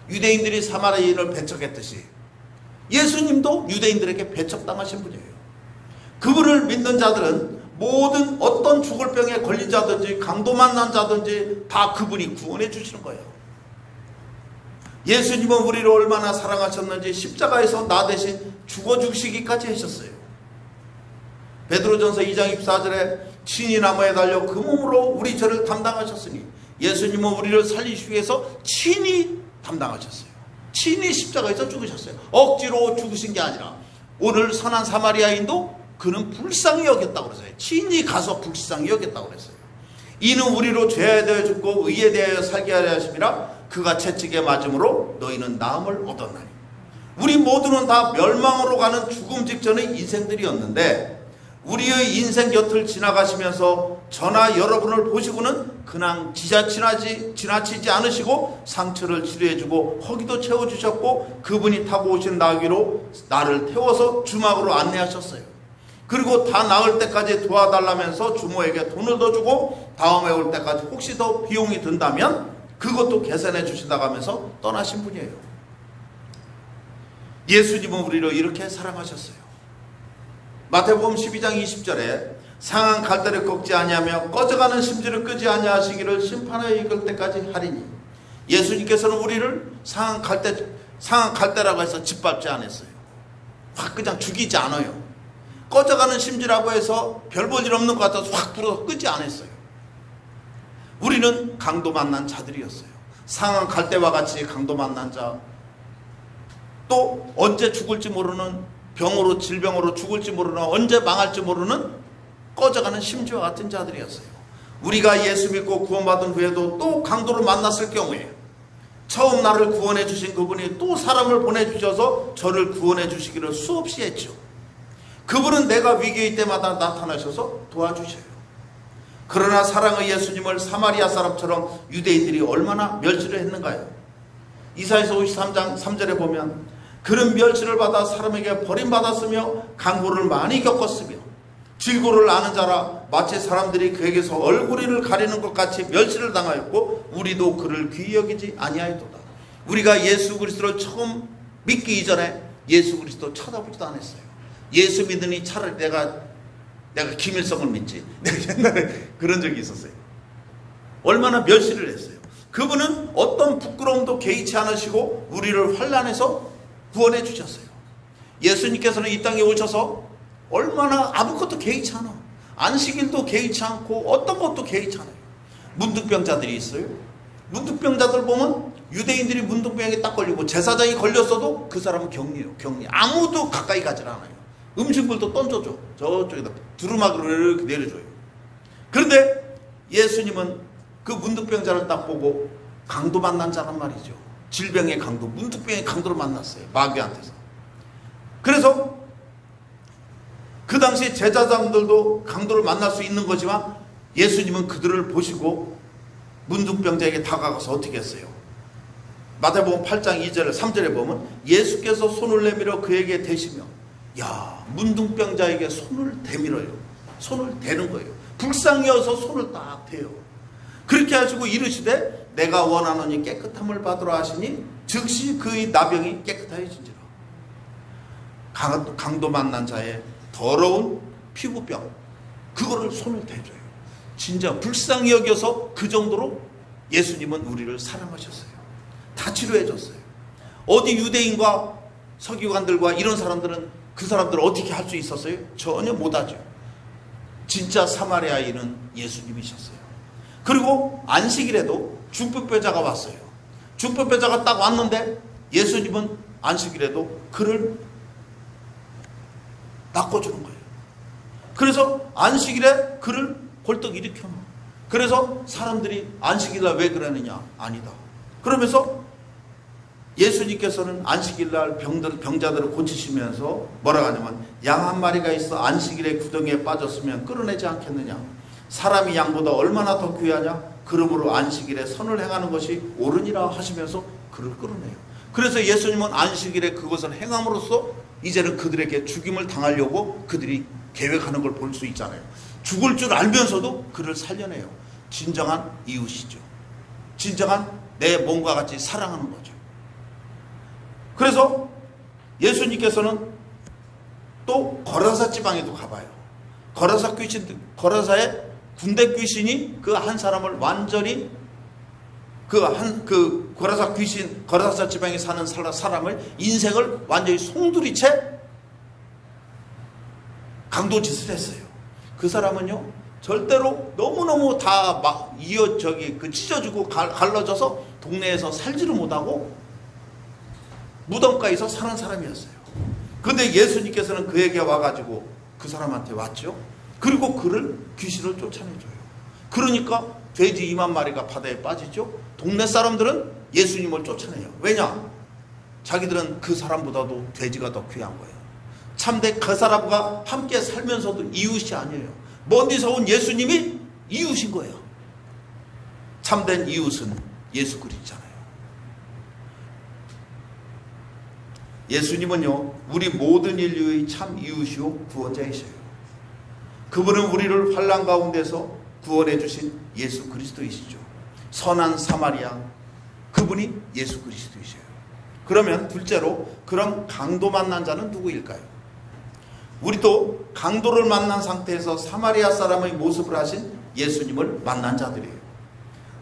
유대인들이 사마리아인을 배척했듯이 예수님도 유대인들에게 배척당하신 분이에요. 그분을 믿는 자들은 모든 어떤 죽을 병에 걸린 자든지 강도 만난 자든지 다 그분이 구원해 주시는 거예요. 예수님은 우리를 얼마나 사랑하셨는지 십자가에서 나 대신 죽어 주시기까지 하셨어요. 베드로전서 2장 24절에 친히 나무에 달려 그 몸으로 우리 죄를 담당하셨으니 예수님은 우리를 살리시기 위해서 친히 담당하셨어요. 친히 십자가에서 죽으셨어요. 억지로 죽으신 게 아니라 오늘 선한 사마리아인도 그는 불쌍히 여겼다고 그랬어요. 친히 가서 불쌍히 여겼다고 그랬어요. 이는 우리로 죄에 대하여 죽고 의에 대하여 살게 하려 하심이라 그가 채찍에 맞음으로 너희는 나음을 얻었나니. 우리 모두는 다 멸망으로 가는 죽음 직전의 인생들이었는데 우리의 인생 곁을 지나가시면서 저나 여러분을 보시고는 그냥 지나치지 않으시고 상처를 치료해주고 허기도 채워주셨고 그분이 타고 오신 나귀로 나를 태워서 주막으로 안내하셨어요. 그리고 다 나을 때까지 도와달라면서 주모에게 돈을 더 주고 다음에 올 때까지 혹시 더 비용이 든다면 그것도 계산해 주신다고 하면서 떠나신 분이에요. 예수님은 우리를 이렇게 사랑하셨어요. 마태복음 12장 20절에 상한 갈대를 꺾지 아니하며 꺼져가는 심지를 끄지 아니하시기를 심판에 이끌 때까지 하리니. 예수님께서는 우리를 상한 갈대라고 해서 짓밟지 않았어요. 확 그냥 죽이지 않아요. 꺼져가는 심지라고 해서 별 볼 일 없는 것 같아서 확 불어서 끄지 않았어요. 우리는 강도 만난 자들이었어요. 상한 갈대와 같이 강도 만난 자, 또 언제 죽을지 모르는 병으로 질병으로 죽을지 모르는 언제 망할지 모르는 꺼져가는 심지와 같은 자들이었어요. 우리가 예수 믿고 구원받은 후에도 또 강도를 만났을 경우에 처음 나를 구원해 주신 그분이 또 사람을 보내주셔서 저를 구원해 주시기를 수없이 했죠. 그분은 내가 위기의 때마다 나타나셔서 도와주셔요. 그러나 사랑의 예수님을 사마리아 사람처럼 유대인들이 얼마나 멸시를 했는가요? 이사야서 53장 3절에 보면 그는 멸시를 받아 사람에게 버림받았으며 강고를 많이 겪었으며 질고를 아는 자라 마치 사람들이 그에게서 얼굴을 가리는 것 같이 멸시를 당하였고 우리도 그를 귀히 여기지 아니하였도다. 우리가 예수 그리스도를 처음 믿기 이전에 예수 그리스도 쳐다보지도 않았어요. 예수 믿으니 차라리 내가 김일성을 믿지. 내가 옛날에 그런 적이 있었어요. 얼마나 멸시를 했어요. 그분은 어떤 부끄러움도 개의치 않으시고 우리를 환난에서 구원해 주셨어요. 예수님께서는 이 땅에 오셔서 얼마나 아무것도 개의치 않아. 안식일도 개의치 않고 어떤 것도 개의치 않아요. 문둥병자들이 있어요. 문둥병자들 보면 유대인들이 문둥병에 딱 걸리고 제사장이 걸렸어도 그 사람은 격리해요. 격리. 아무도 가까이 가질 않아요. 음식물도 던져줘. 저쪽에다 두루마기를 이렇게 내려줘요. 그런데 예수님은 그 문둥병자를 딱 보고 강도 만난 자란 말이죠. 질병의 강도, 문둥병의 강도를 만났어요. 마귀한테서. 그래서 그 당시 제사장들도 강도를 만날 수 있는 거지만 예수님은 그들을 보시고 문둥병자에게 다가가서 어떻게 했어요? 마태복음 8장 2절 3절에 보면 예수께서 손을 내밀어 그에게 대시며, 야, 문둥병자에게 손을 대밀어요. 손을 대는 거예요. 불쌍히여서 손을 딱 대요. 그렇게 하시고 이르시되 내가 원하노니 깨끗함을 받으라 하시니 즉시 그의 나병이 깨끗하여진지라. 강도 만난 자의 더러운 피부병, 그거를 손을 대줘요. 진짜 불쌍히 여겨서 그 정도로 예수님은 우리를 사랑하셨어요. 다 치료해줬어요. 어디 유대인과 서기관들과 이런 사람들은 그 사람들을 어떻게 할 수 있었어요? 전혀 못하죠. 진짜 사마리아인은 예수님이셨어요. 그리고 안식일에도 중풍병자가 왔어요. 중풍병자가 딱 왔는데 예수님은 안식일에도 그를 낚아주는 거예요. 그래서 안식일에 그를 벌떡 일으켜 놓은. 그래서 사람들이 안식일날 왜 그러느냐? 아니다. 그러면서 예수님께서는 안식일날 병자들을 고치시면서 뭐라고 하냐면 양 한 마리가 있어 안식일에 구덩이에 빠졌으면 끌어내지 않겠느냐? 사람이 양보다 얼마나 더 귀하냐? 그러므로 안식일에 선을 행하는 것이 옳으니라 하시면서 그를 끌어내요. 그래서 예수님은 안식일에 그것을 행함으로써 이제는 그들에게 죽임을 당하려고 그들이 계획하는 걸 볼 수 있잖아요. 죽을 줄 알면서도 그를 살려내요. 진정한 이웃이죠. 진정한 내 몸과 같이 사랑하는 거죠. 그래서 예수님께서는 또 거라사 지방에도 가봐요. 거라사의 군대 귀신이 그 한 사람을 완전히 그 거라사 지방에 사는 사람을 인생을 완전히 송두리째 강도짓을 했어요. 그 사람은요, 절대로 너무너무 다 막 찢어지고 갈라져서 동네에서 살지를 못하고 무덤가에서 사는 사람이었어요. 근데 예수님께서는 그에게 와가지고 그 사람한테 왔죠. 그리고 그를 귀신을 쫓아내줘요. 그러니까 돼지 2만 마리가 바다에 빠지죠. 동네 사람들은 예수님을 쫓아내요. 왜냐? 자기들은 그 사람보다도 돼지가 더 귀한 거예요. 참된 그 사람과 함께 살면서도 이웃이 아니에요. 먼데서 온 예수님이 이웃인 거예요. 참된 이웃은 예수 그리스도잖아요. 예수님은요, 우리 모든 인류의 참 이웃이요 구원자이셔요. 그분은 우리를 환난 가운데서 구원해 주신 예수 그리스도이시죠. 선한 사마리아, 그분이 예수 그리스도이셔요. 그러면 둘째로, 그럼 강도 만난 자는 누구일까요? 우리도 강도를 만난 상태에서 사마리아 사람의 모습을 하신 예수님을 만난 자들이에요.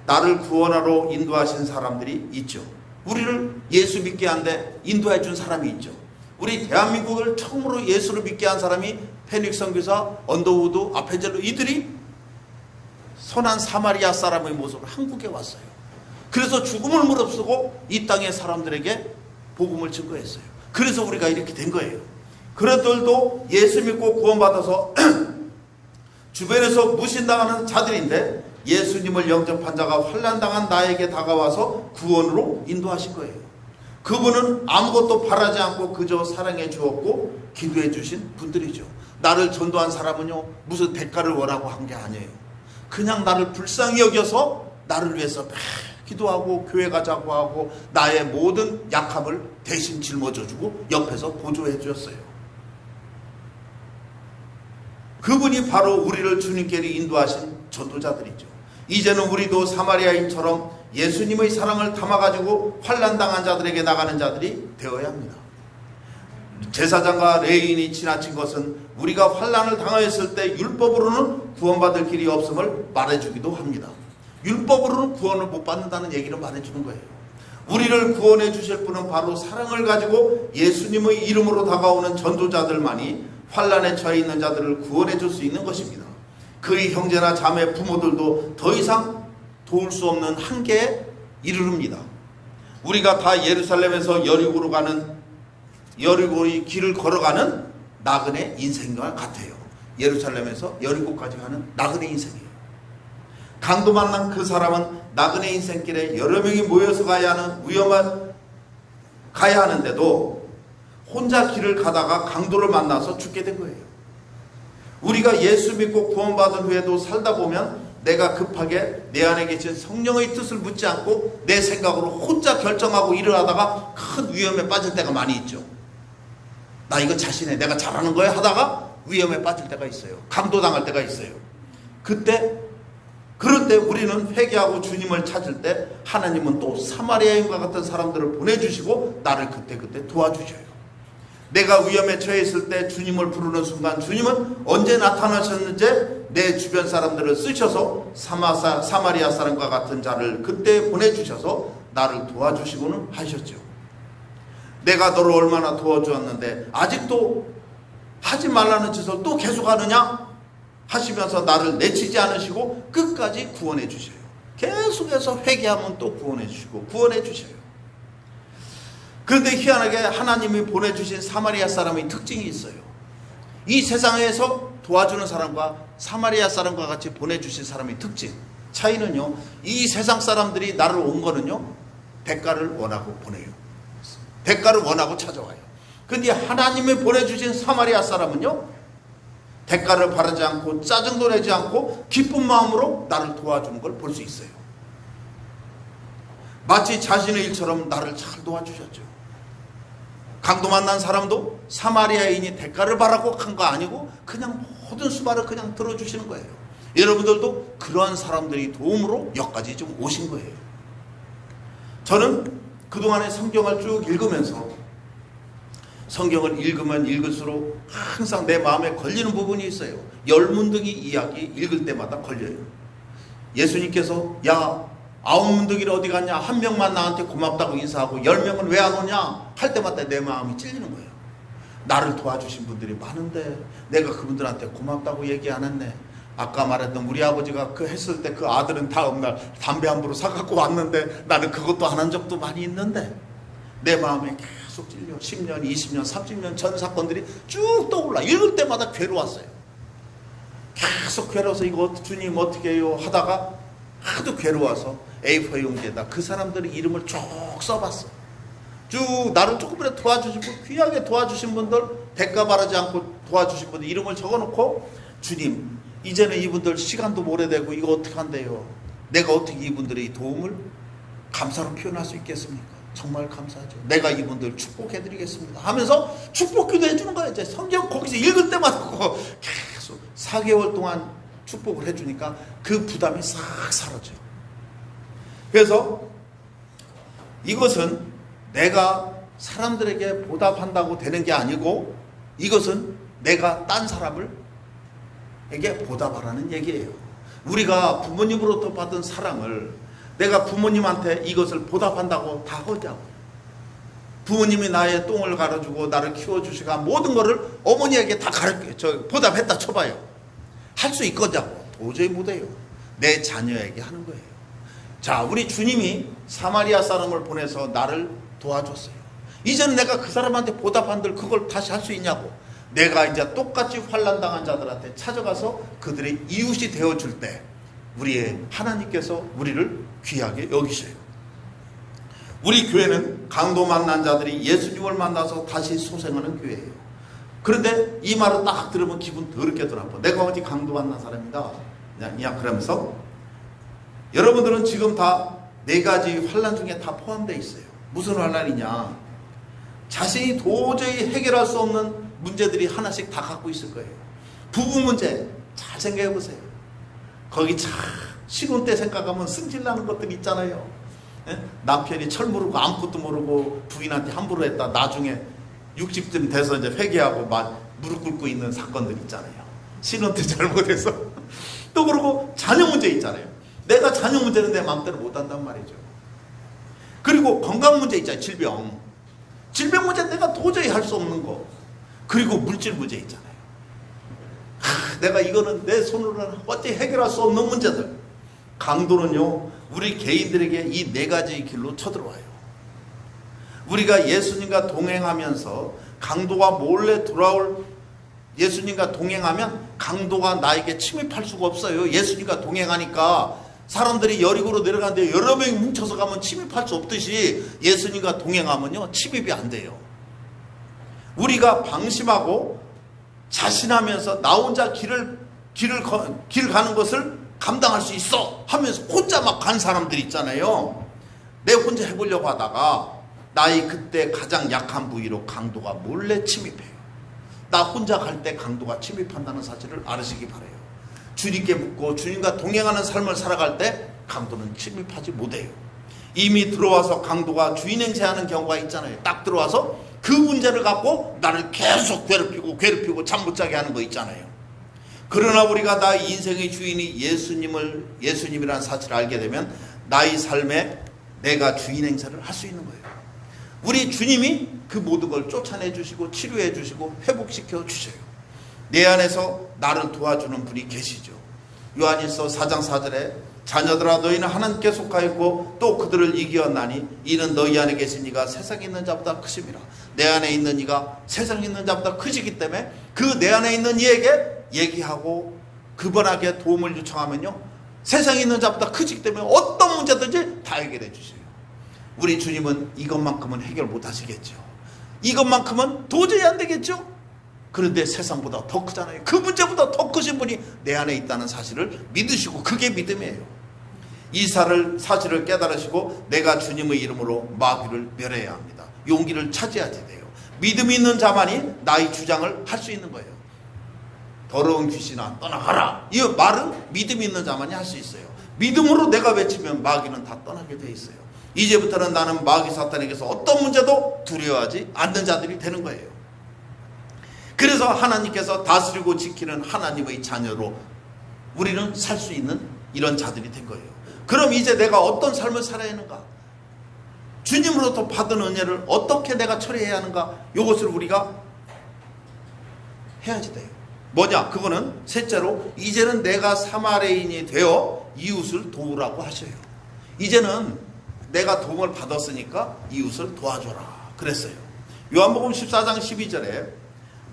나를 구원하러 인도하신 사람들이 있죠. 우리를 예수 믿게 한데 인도해 준 사람이 있죠. 우리 대한민국을 처음으로 예수를 믿게 한 사람이 페닉스 선교사, 언더우드, 아펜젤로, 이들이 선한 사마리아 사람의 모습으로 한국에 왔어요. 그래서 죽음을 무릅쓰고 이 땅의 사람들에게 복음을 증거했어요. 그래서 우리가 이렇게 된 거예요. 그들도 예수 믿고 구원받아서 주변에서 무신당하는 자들인데 예수님을 영접한 자가 환난당한 나에게 다가와서 구원으로 인도하신 거예요. 그분은 아무것도 바라지 않고 그저 사랑해 주었고 기도해 주신 분들이죠. 나를 전도한 사람은요, 무슨 대가를 원하고 한 게 아니에요. 그냥 나를 불쌍히 여겨서 나를 위해서 기도하고 교회 가자고 하고 나의 모든 약함을 대신 짊어져주고 옆에서 보조해 주었어요. 그분이 바로 우리를 주님께로 인도하신 전도자들이죠. 이제는 우리도 사마리아인처럼 예수님의 사랑을 담아가지고 환난당한 자들에게 나가는 자들이 되어야 합니다. 제사장과 레위인이 지나친 것은 우리가 환난을 당하였을 때 율법으로는 구원받을 길이 없음을 말해주기도 합니다. 율법으로는 구원을 못 받는다는 얘기를 말해주는 거예요. 우리를 구원해 주실 분은 바로 사랑을 가지고 예수님의 이름으로 다가오는 전도자들만이 환난에 처해 있는 자들을 구원해 줄 수 있는 것입니다. 그의 형제나 자매, 부모들도 더 이상 도울 수 없는 한계에 이르릅니다. 우리가 다 예루살렘에서 여리고의 길을 걸어가는 나그네 인생과 같아요. 예루살렘에서 여리고까지 가는 나그네 인생이에요. 강도 만난 그 사람은 나그네 인생길에 여러 명이 모여서 가야 하는데도 혼자 길을 가다가 강도를 만나서 죽게 된 거예요. 우리가 예수 믿고 구원받은 후에도 살다 보면 내가 급하게 내 안에 계신 성령의 뜻을 묻지 않고 내 생각으로 혼자 결정하고 일을 하다가 큰 위험에 빠질 때가 많이 있죠. 나 이거 자신해, 내가 잘하는 거야 하다가 위험에 빠질 때가 있어요. 강도당할 때가 있어요. 그럴 때 우리는 회개하고 주님을 찾을 때 하나님은 또 사마리아인과 같은 사람들을 보내주시고 나를 그때 도와주셔요. 내가 위험에 처해 있을 때 주님을 부르는 순간 주님은 언제 나타나셨는지 내 주변 사람들을 쓰셔서 사마리아 사람과 같은 자를 그때 보내주셔서 나를 도와주시고는 하셨죠. 내가 너를 얼마나 도와주었는데 아직도 하지 말라는 짓을 또 계속하느냐 하시면서 나를 내치지 않으시고 끝까지 구원해 주셔요. 계속해서 회개하면 또 구원해 주시고 구원해 주셔요. 그런데 희한하게 하나님이 보내주신 사마리아 사람의 특징이 있어요. 이 세상에서 도와주는 사람과 사마리아 사람과 같이 보내주신 사람의 특징 차이는요, 이 세상 사람들이 나를 온 거는요 대가를 원하고 보내요. 대가를 원하고 찾아와요. 근데 하나님이 보내주신 사마리아 사람은요 대가를 바라지 않고 짜증도 내지 않고 기쁜 마음으로 나를 도와주는 걸 볼 수 있어요. 마치 자신의 일처럼 나를 잘 도와주셨죠. 강도 만난 사람도 사마리아인이 대가를 바라고 한 거 아니고 그냥 모든 수발을 그냥 들어주시는 거예요. 여러분들도 그러한 사람들이 도움으로 여기까지 좀 오신 거예요. 저는 그동안에 성경을 쭉 읽으면서 성경을 읽으면 읽을수록 항상 내 마음에 걸리는 부분이 있어요. 열문둥이 이야기 읽을 때마다 걸려요. 예수님께서 야 9문둥이를 어디 갔냐, 한 명만 나한테 고맙다고 인사하고 10명은 왜 안 오냐 할 때마다 내 마음이 찔리는 거예요. 나를 도와주신 분들이 많은데 내가 그분들한테 고맙다고 얘기 안 했네. 아까 말했던 우리 아버지가 그 했을 때 그 아들은 다음날 담배 한 부로 사갖고 왔는데 나는 그것도 안 한 적도 많이 있는데 내 마음에 계속 찔려. 10년, 20년, 30년 전 사건들이 쭉 떠올라. 읽을 때마다 괴로웠어요. 계속 괴로워서 이거 주님 어떻게 해요 하다가 하도 괴로워서 A4 용지에다 그 사람들의 이름을 쭉 써봤어. 쭉 나를 조금이라도 도와주신 분, 귀하게 도와주신 분들, 대가 바라지 않고 도와주신 분들 이름을 적어놓고 주님 이제는 이분들 시간도 오래되고 이거 어떻게 한대요. 내가 어떻게 이분들의 도움을 감사로 표현할 수 있겠습니까? 정말 감사하죠. 내가 이분들 축복해드리겠습니다 하면서 축복기도 해주는 거예요. 이제 성경 거기서 읽을 때마다 계속 4개월 동안 축복을 해주니까 그 부담이 싹 사라져요. 그래서 이것은 내가 사람들에게 보답한다고 되는 게 아니고 이것은 내가 딴 사람에게 보답하라는 얘기예요. 우리가 부모님으로부터 받은 사랑을 내가 부모님한테 이것을 보답한다고 다 하자고. 부모님이 나의 똥을 갈아주고 나를 키워주시고 모든 거를 어머니에게 다 보답했다 쳐봐요. 할 수 있거냐고. 도저히 못해요. 내 자녀에게 하는 거예요. 자, 우리 주님이 사마리아 사람을 보내서 나를 도와줬어요. 이제는 내가 그 사람한테 보답한들 그걸 다시 할 수 있냐고. 내가 이제 똑같이 환난당한 자들한테 찾아가서 그들의 이웃이 되어줄 때 우리의 하나님께서 우리를 귀하게 여기셔요. 우리 교회는 강도 만난 자들이 예수님을 만나서 다시 소생하는 교회예요. 그런데 이 말을 딱 들으면 기분 더럽게 더라고. 내가 어디 강도 만난 사람이다. 그러면서 여러분들은 지금 다 4가지 환난 중에 다 포함되어 있어요. 무슨 환난이냐? 자신이 도저히 해결할 수 없는 문제들이 하나씩 다 갖고 있을 거예요. 부부 문제 잘 생각해 보세요. 거기 참 신혼 때 생각하면 승질나는 것들이 있잖아요. 남편이 철 모르고 아무것도 모르고 부인한테 함부로 했다. 나중에 60쯤 돼서 이제 회개하고 막 무릎 꿇고 있는 사건들 있잖아요. 신혼 때 잘못해서. 또 그러고 자녀 문제 있잖아요. 내가 자녀 문제는 내 마음대로 못한단 말이죠. 그리고 건강 문제 있잖아요. 질병 문제 내가 도저히 할 수 없는 거. 그리고 물질 문제 있잖아요. 내가 이거는 내 손으로는 어찌 해결할 수 없는 문제들. 강도는요, 우리 개인들에게 이 네 가지 길로 쳐들어와요. 우리가 예수님과 동행하면서 강도가 몰래 돌아올, 예수님과 동행하면 강도가 나에게 침입할 수가 없어요. 예수님과 동행하니까 사람들이 여리고로 내려가는데 여러 명이 뭉쳐서 가면 침입할 수 없듯이 예수님과 동행하면요, 침입이 안 돼요. 우리가 방심하고 자신하면서 나 혼자 길 가는 것을 감당할 수 있어 하면서 혼자 막 간 사람들 있잖아요. 내 혼자 해보려고 하다가 나의 그때 가장 약한 부위로 강도가 몰래 침입해요. 나 혼자 갈 때 강도가 침입한다는 사실을 알으시기 바라요. 주님께 묻고 주님과 동행하는 삶을 살아갈 때 강도는 침입하지 못해요. 이미 들어와서 강도가 주인 행세하는 경우가 있잖아요. 딱 들어와서 그 문제를 갖고 나를 계속 괴롭히고 잠 못 자게 하는 거 있잖아요. 그러나 우리가 나의 인생의 주인이 예수님이라는 사실을 알게 되면 나의 삶에 내가 주인 행세를 할 수 있는 거예요. 우리 주님이 그 모든 걸 쫓아내 주시고 치료해 주시고 회복시켜 주셔요. 내 안에서 나를 도와주는 분이 계시죠. 요한일서 4장 4절에 자녀들아 너희는 하나님께 속하였고 또 그들을 이기었나니 이는 너희 안에 계신 이가 세상에 있는 자보다 크심이라. 내 안에 있는 이가 세상에 있는 자보다 크시기 때문에 그 내 안에 있는 이에게 얘기하고 그분에게 도움을 요청하면요, 세상에 있는 자보다 크시기 때문에 어떤 문제든지 다 해결해 주세요. 우리 주님은 이것만큼은 해결 못 하시겠죠. 이것만큼은 도저히 안 되겠죠. 그런데 세상보다 더 크잖아요. 그 문제보다 더 크신 분이 내 안에 있다는 사실을 믿으시고, 그게 믿음이에요. 이 사실을 깨달으시고 내가 주님의 이름으로 마귀를 멸해야 합니다. 용기를 차지해야 돼요. 믿음이 있는 자만이 나의 주장을 할 수 있는 거예요. 더러운 귀신아 떠나가라, 이 말은 믿음이 있는 자만이 할 수 있어요. 믿음으로 내가 외치면 마귀는 다 떠나게 돼 있어요. 이제부터는 나는 마귀 사탄에게서 어떤 문제도 두려워하지 않는 자들이 되는 거예요. 그래서 하나님께서 다스리고 지키는 하나님의 자녀로 우리는 살 수 있는 이런 자들이 된 거예요. 그럼 이제 내가 어떤 삶을 살아야 하는가? 주님으로부터 받은 은혜를 어떻게 내가 처리해야 하는가? 이것을 우리가 해야지 돼요. 뭐냐? 그거는 셋째로 이제는 내가 사마리아인이 되어 이웃을 도우라고 하셔요. 이제는 내가 도움을 받았으니까 이웃을 도와줘라 그랬어요. 요한복음 14장 12절에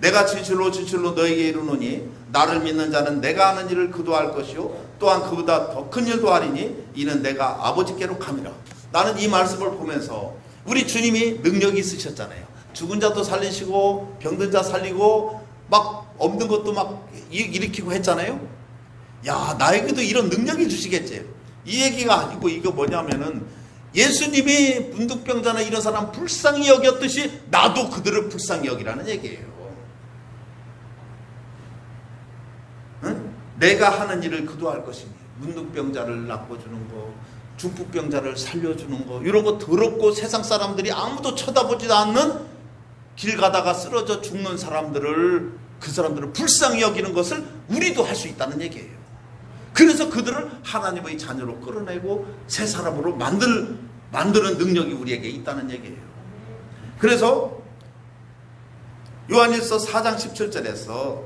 내가 진실로 너에게 이르노니 나를 믿는 자는 내가 하는 일을 그도 할 것이요 또한 그보다 더 큰 일도 하리니 이는 내가 아버지께로 감이라. 나는 이 말씀을 보면서 우리 주님이 능력이 있으셨잖아요. 죽은 자도 살리시고 병든 자 살리고 막 없는 것도 막 일으키고 했잖아요. 야, 나에게도 이런 능력이 주시겠지. 이 얘기가 아니고 이거 뭐냐면은 예수님이 문둥병자나 이런 사람 불쌍히 여겼듯이 나도 그들을 불쌍히 여기라는 얘기예요. 응? 내가 하는 일을 그도 할 것이니 문둥병자를 낚아주는 거, 중풍병자를 살려주는 거, 이런 거 더럽고 세상 사람들이 아무도 쳐다보지도 않는 길 가다가 쓰러져 죽는 사람들을, 그 사람들을 불쌍히 여기는 것을 우리도 할 수 있다는 얘기예요. 그래서 그들을 하나님의 자녀로 끌어내고 새 사람으로 만드는 능력이 우리에게 있다는 얘기예요. 그래서 요한일서 4장 17절에서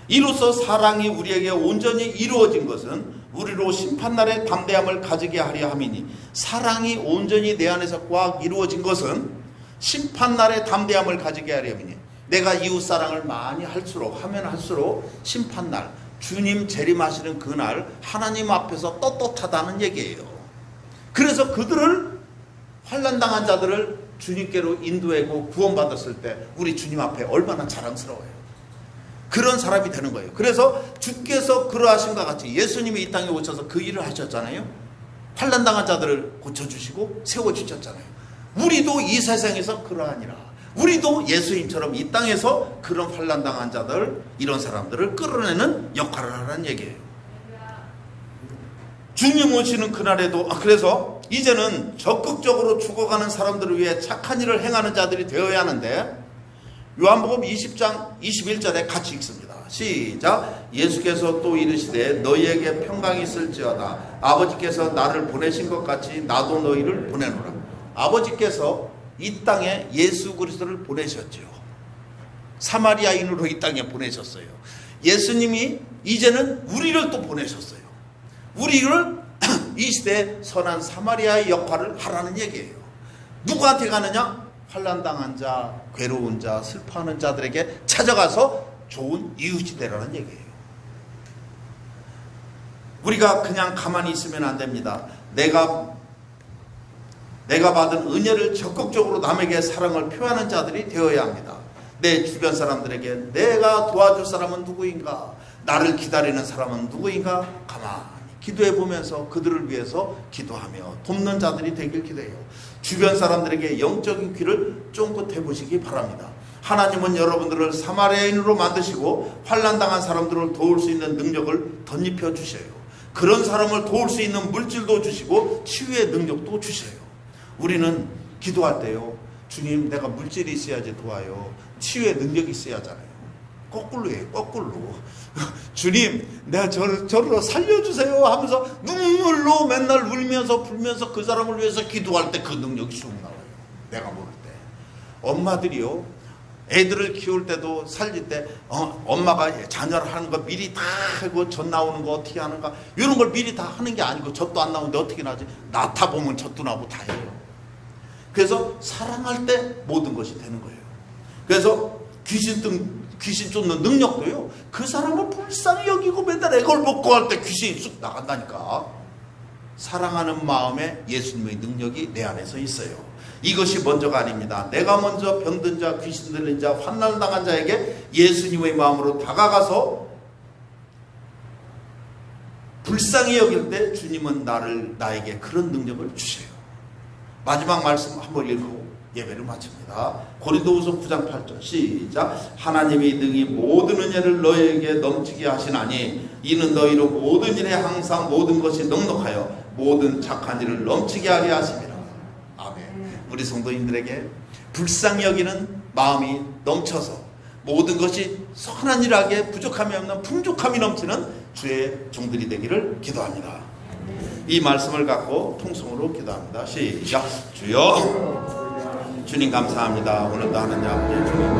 이로써 사랑이 우리에게 온전히 이루어진 것은 우리로 심판날의 담대함을 가지게 하려 함이니, 사랑이 온전히 내 안에서 꽉 이루어진 것은 심판날의 담대함을 가지게 하려 함이니, 내가 이웃사랑을 많이 하면 할수록 심판날, 주님 재림하시는 그날 하나님 앞에서 떳떳하다는 얘기예요. 그래서 그들을, 환난당한 자들을 주님께로 인도하고 구원받았을 때 우리 주님 앞에 얼마나 자랑스러워요. 그런 사람이 되는 거예요. 그래서 주께서 그러하신과 같이 예수님이 이 땅에 오셔서 그 일을 하셨잖아요. 환난당한 자들을 고쳐주시고 세워주셨잖아요. 우리도 이 세상에서 그러하니라. 우리도 예수님처럼 이 땅에서 그런 환난당한 자들, 이런 사람들을 끌어내는 역할을 하라는 얘기예요. 주님 오시는 그날에도, 그래서 이제는 적극적으로 죽어가는 사람들을 위해 착한 일을 행하는 자들이 되어야 하는데, 요한복음 20장 21절에 같이 읽습니다. 시작. 예수께서 또 이르시되 너희에게 평강이 있을지어다. 아버지께서 나를 보내신 것 같이 나도 너희를 보내노라. 아버지께서 이 땅에 예수 그리스도를 보내셨죠. 사마리아인으로 이 땅에 보내셨어요. 예수님이 이제는 우리를 또 보내셨어요. 우리를 이 시대에 선한 사마리아의 역할을 하라는 얘기예요. 누구한테 가느냐? 환난당한 자, 괴로운 자, 슬퍼하는 자들에게 찾아가서 좋은 이웃이 되라는 얘기예요. 우리가 그냥 가만히 있으면 안 됩니다. 내가 받은 은혜를 적극적으로 남에게 사랑을 표하는 자들이 되어야 합니다. 내 주변 사람들에게 내가 도와줄 사람은 누구인가? 나를 기다리는 사람은 누구인가? 가만히 기도해 보면서 그들을 위해서 기도하며 돕는 자들이 되길 기도해요. 주변 사람들에게 영적인 귀를 쫑긋해 보시기 바랍니다. 하나님은 여러분들을 사마리아인으로 만드시고 환난당한 사람들을 도울 수 있는 능력을 덧입혀 주셔요. 그런 사람을 도울 수 있는 물질도 주시고 치유의 능력도 주셔요. 우리는 기도할 때요, 주님 내가 물질이 있어야지 도와요, 치유의 능력이 있어야 하잖아요. 거꾸로 해요. 거꾸로. 주님 내가 저를 살려주세요 하면서 눈물로 맨날 울면서 불면서 그 사람을 위해서 기도할 때 그 능력이 쑥 나와요. 내가 모를 때. 엄마들이요, 애들을 키울 때도 살릴 때 엄마가 자녀를 하는 거 미리 다 하고 젖 나오는 거 어떻게 하는가 이런 걸 미리 다 하는 게 아니고 젖도 안 나오는데 어떻게 나지? 낳다 보면 젖도 나오고 다 해요. 그래서 사랑할 때 모든 것이 되는 거예요. 그래서 귀신 쫓는 능력도요, 그 사람을 불쌍히 여기고 맨날 애걸 먹고 할 때 귀신이 쑥 나간다니까. 사랑하는 마음에 예수님의 능력이 내 안에서 있어요. 이것이 먼저가 아닙니다. 내가 먼저 병든 자, 귀신 들린 자, 환난을 당한 자에게 예수님의 마음으로 다가가서 불쌍히 여길 때 주님은 나에게 그런 능력을 주세요. 마지막 말씀 한번 읽고 예배를 마칩니다. 고린도후서 9장 8절 시작. 하나님이 능히 모든 은혜를 너희에게 넘치게 하시나니 이는 너희로 모든 일에 항상 모든 것이 넉넉하여 모든 착한 일을 넘치게 하려 하심이라. 아멘. 우리 성도님들에게 불쌍히 여기는 마음이 넘쳐서 모든 것이 선한 일하게 부족함이 없는 풍족함이 넘치는 주의 종들이 되기를 기도합니다. 이 말씀을 갖고 통성으로 기도합니다. 시작. 주여 주님 감사합니다. 오늘도 하나님 아버지 주님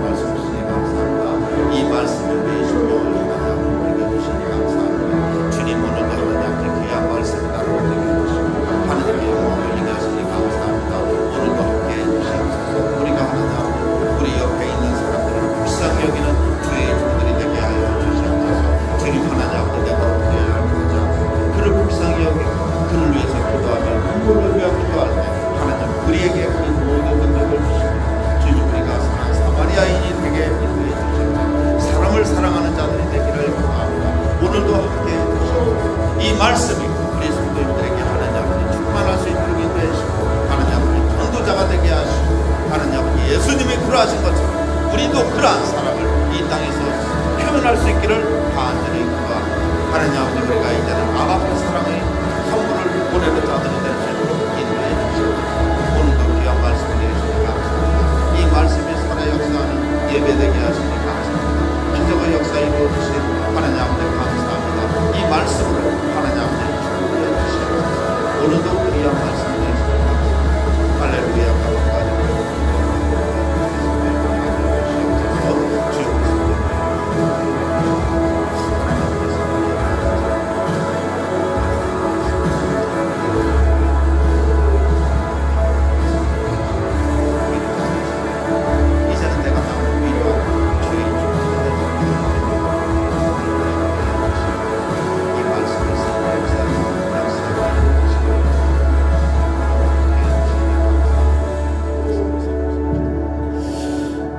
말씀 주시니 감사합니다. 이 말씀을 내 심령을 하나님 주시니 감사합니다. 주님 오늘도 하나님 아버지 귀한 말씀을 나누게 해주시고 하나님께 영광을 올리게 하시니 감사합니다. 오늘도 함께 해주시옵소서. 우리가 하나님 아버지 우리 옆에 있는 사람들을 불쌍히 여기는 주의 종들이 되게 하여 주시옵소서. 주님 하나님 아버지 내가 어떻게 해야 할지 그를 불쌍히 여기고 그를 위해서 기도하며 눈물을 흘려 기도할 때 하나님 우리에게 우리 모든 능력을 주시고 주님 우리가 선한 사마리아인이 되게 인도해 주시고 사람을 사랑하는 자들이 되기를 기도합니다. 오늘도 함께 해주시고 이 말씀이 우리 성도님들에게 하나님 아버지 충만할 수 있도록 인도해 주시고 하나님 아버지 전도자가 되게 하시고 하나님 아버지 예수님이 그러하신 것처럼 우리도 그러한 사랑을 이 땅에서 표현할 수 있기를 간절히 기도합니다. 하나님 아버지 우리가 이제는 아가페 사랑의 선물을 보내는 자들이 될 수 있도록 인도해 주시고 오늘도 귀한 말씀을 해주시니 감사합니다. 이 말씀이 살아 역사하는 예배되게 하시니 감사합니다. 기적의 역사 이루어주신 하나님 아버지 감사합니다. 이 말씀으로 하나님 아버지 축복해 주시옵소서. 오늘도 귀한 말씀을 해주시니 감사합니다. 할렐루야 감사합니다.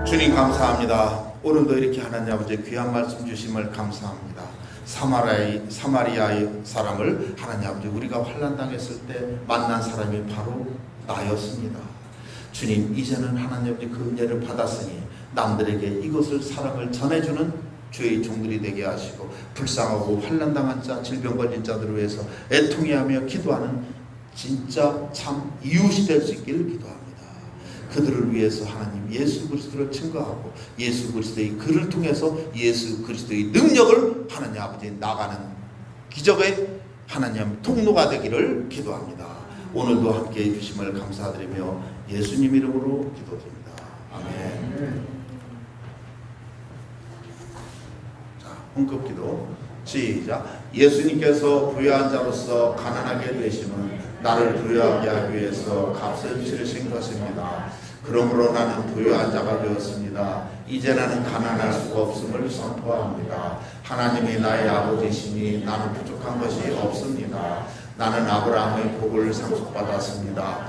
주님 감사합니다. 오늘도 이렇게 하나님 아버지 귀한 말씀 주심을 감사합니다. 사마리아의 사람을 하나님 아버지 우리가 환난당했을 때 만난 사람이 바로 나였습니다. 주님 이제는 하나님 아버지 그 은혜를 받았으니 남들에게 이것을 사랑을 전해주는 주의 종들이 되게 하시고 불쌍하고 환난당한 자, 질병 걸린 자들을 위해서 애통해하며 기도하는 진짜 참 이웃이 될 수 있기를 기도합니다. 그들을 위해서 하나님 예수 그리스도를 증거하고 예수 그리스도의 글을 통해서 예수 그리스도의 능력을 하나님 아버지 나가는 기적의 하나님 통로가 되기를 기도합니다. 오늘도 함께해 주심을 감사드리며 예수님 이름으로 기도드립니다. 아멘. 자, 헌금기도 시작. 예수님께서 부유한 자로서 가난하게 되심은 나를 부유하게 하기 위해서 값을 치르신 것입니다. 그러므로 나는 부유한 자가 되었습니다. 이제 나는 가난할 수가 없음을 선포합니다. 하나님이 나의 아버지시니 나는 부족한 것이 없습니다. 나는 아브라함의 복을 상속받았습니다.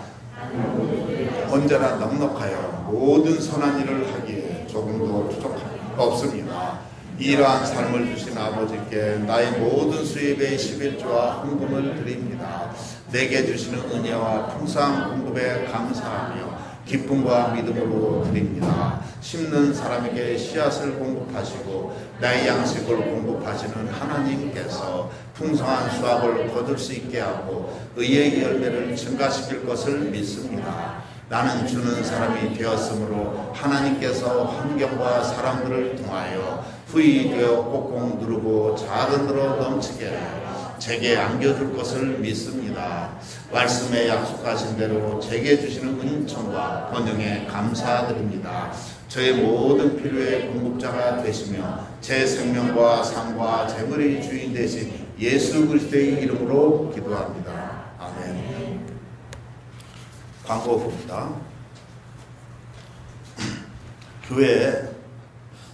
언제나 넉넉하여 모든 선한 일을 하기에 조금도 부족함이 없습니다. 이러한 삶을 주신 아버지께 나의 모든 수입의 11조와 헌금을 드립니다. 내게 주시는 은혜와 풍성한 공급에 감사하며 기쁨과 믿음으로 드립니다. 심는 사람에게 씨앗을 공급하시고 나의 양식을 공급하시는 하나님께서 풍성한 수확을 거둘 수 있게 하고 의의 열매를 증가시킬 것을 믿습니다. 나는 주는 사람이 되었으므로 하나님께서 환경과 사람들을 통하여 후이 되어 꼭꼭 누르고 자른으로 넘치게 하여 제게 안겨줄 것을 믿습니다. 말씀에 약속하신 대로 제게 주시는 은총과 번영에 감사드립니다. 저의 모든 필요의 공급자가 되시며 제 생명과 삶과 재물의 주인 되신 예수 그리스도의 이름으로 기도합니다. 아멘. 광고 봅니다. 교회에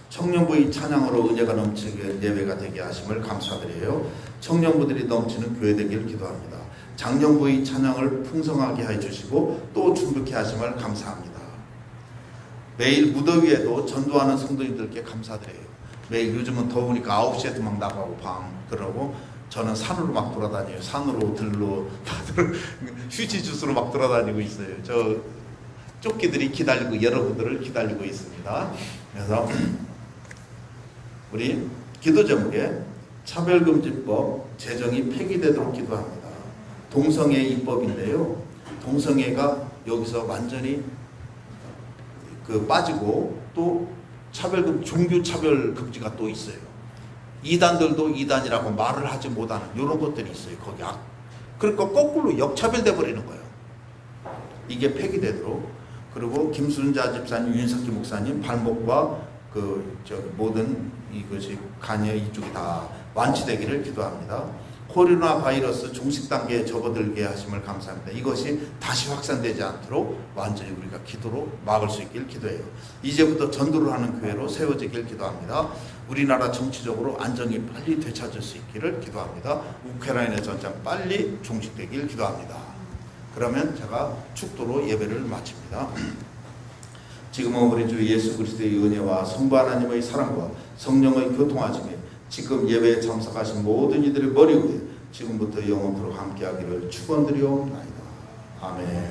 청년부의 찬양으로 은혜가 넘치게 예배가 되게 하심을 감사드려요. 청년부들이 넘치는 교회 되기를 기도합니다. 장년부의 찬양을 풍성하게 해주시고 또 준비케 하심을 감사합니다. 매일 무더위에도 전도하는 성도님들께 감사드려요. 매일 요즘은 더우니까 9시에도 막 나가고 그러고 저는 산으로 막 돌아다녀요. 산으로 들로 다들 휴지 주스로 막 돌아다니고 있어요. 저 쫓기들이 기다리고 여러분들을 기다리고 있습니다. 그래서 우리 기도 제목에 차별금지법 제정이 폐기되도록 기도합니다. 동성애 입법인데요. 동성애가 여기서 완전히 빠지고 또 종교 차별금지가 또 있어요. 이단들도 이단이라고 말을 하지 못하는 이런 것들이 있어요. 거기 그러니까 거꾸로 역차별돼 버리는 거예요. 이게 폐기되도록. 그리고 김순자 집사님, 윤석기 목사님 발목과 모든 이것이 간여 이쪽이 다 완치되기를 기도합니다. 코로나 바이러스 종식 단계에 접어들게 하심을 감사합니다. 이것이 다시 확산되지 않도록 완전히 우리가 기도로 막을 수 있길 기도해요. 이제부터 전도를 하는 교회로 세워지길 기도합니다. 우리나라 정치적으로 안정이 빨리 되찾을 수 있기를 기도합니다. 우크라이나 전쟁 빨리 종식되길 기도합니다. 그러면 제가 축도로 예배를 마칩니다. 지금은 우리 주 예수 그리스도의 은혜와 성부 하나님의 사랑과 성령의 교통하심에 지금 예배에 참석하신 모든 이들의 머리 위에 지금부터 영원토록 함께하기를 축원드리옵나이다. 아멘.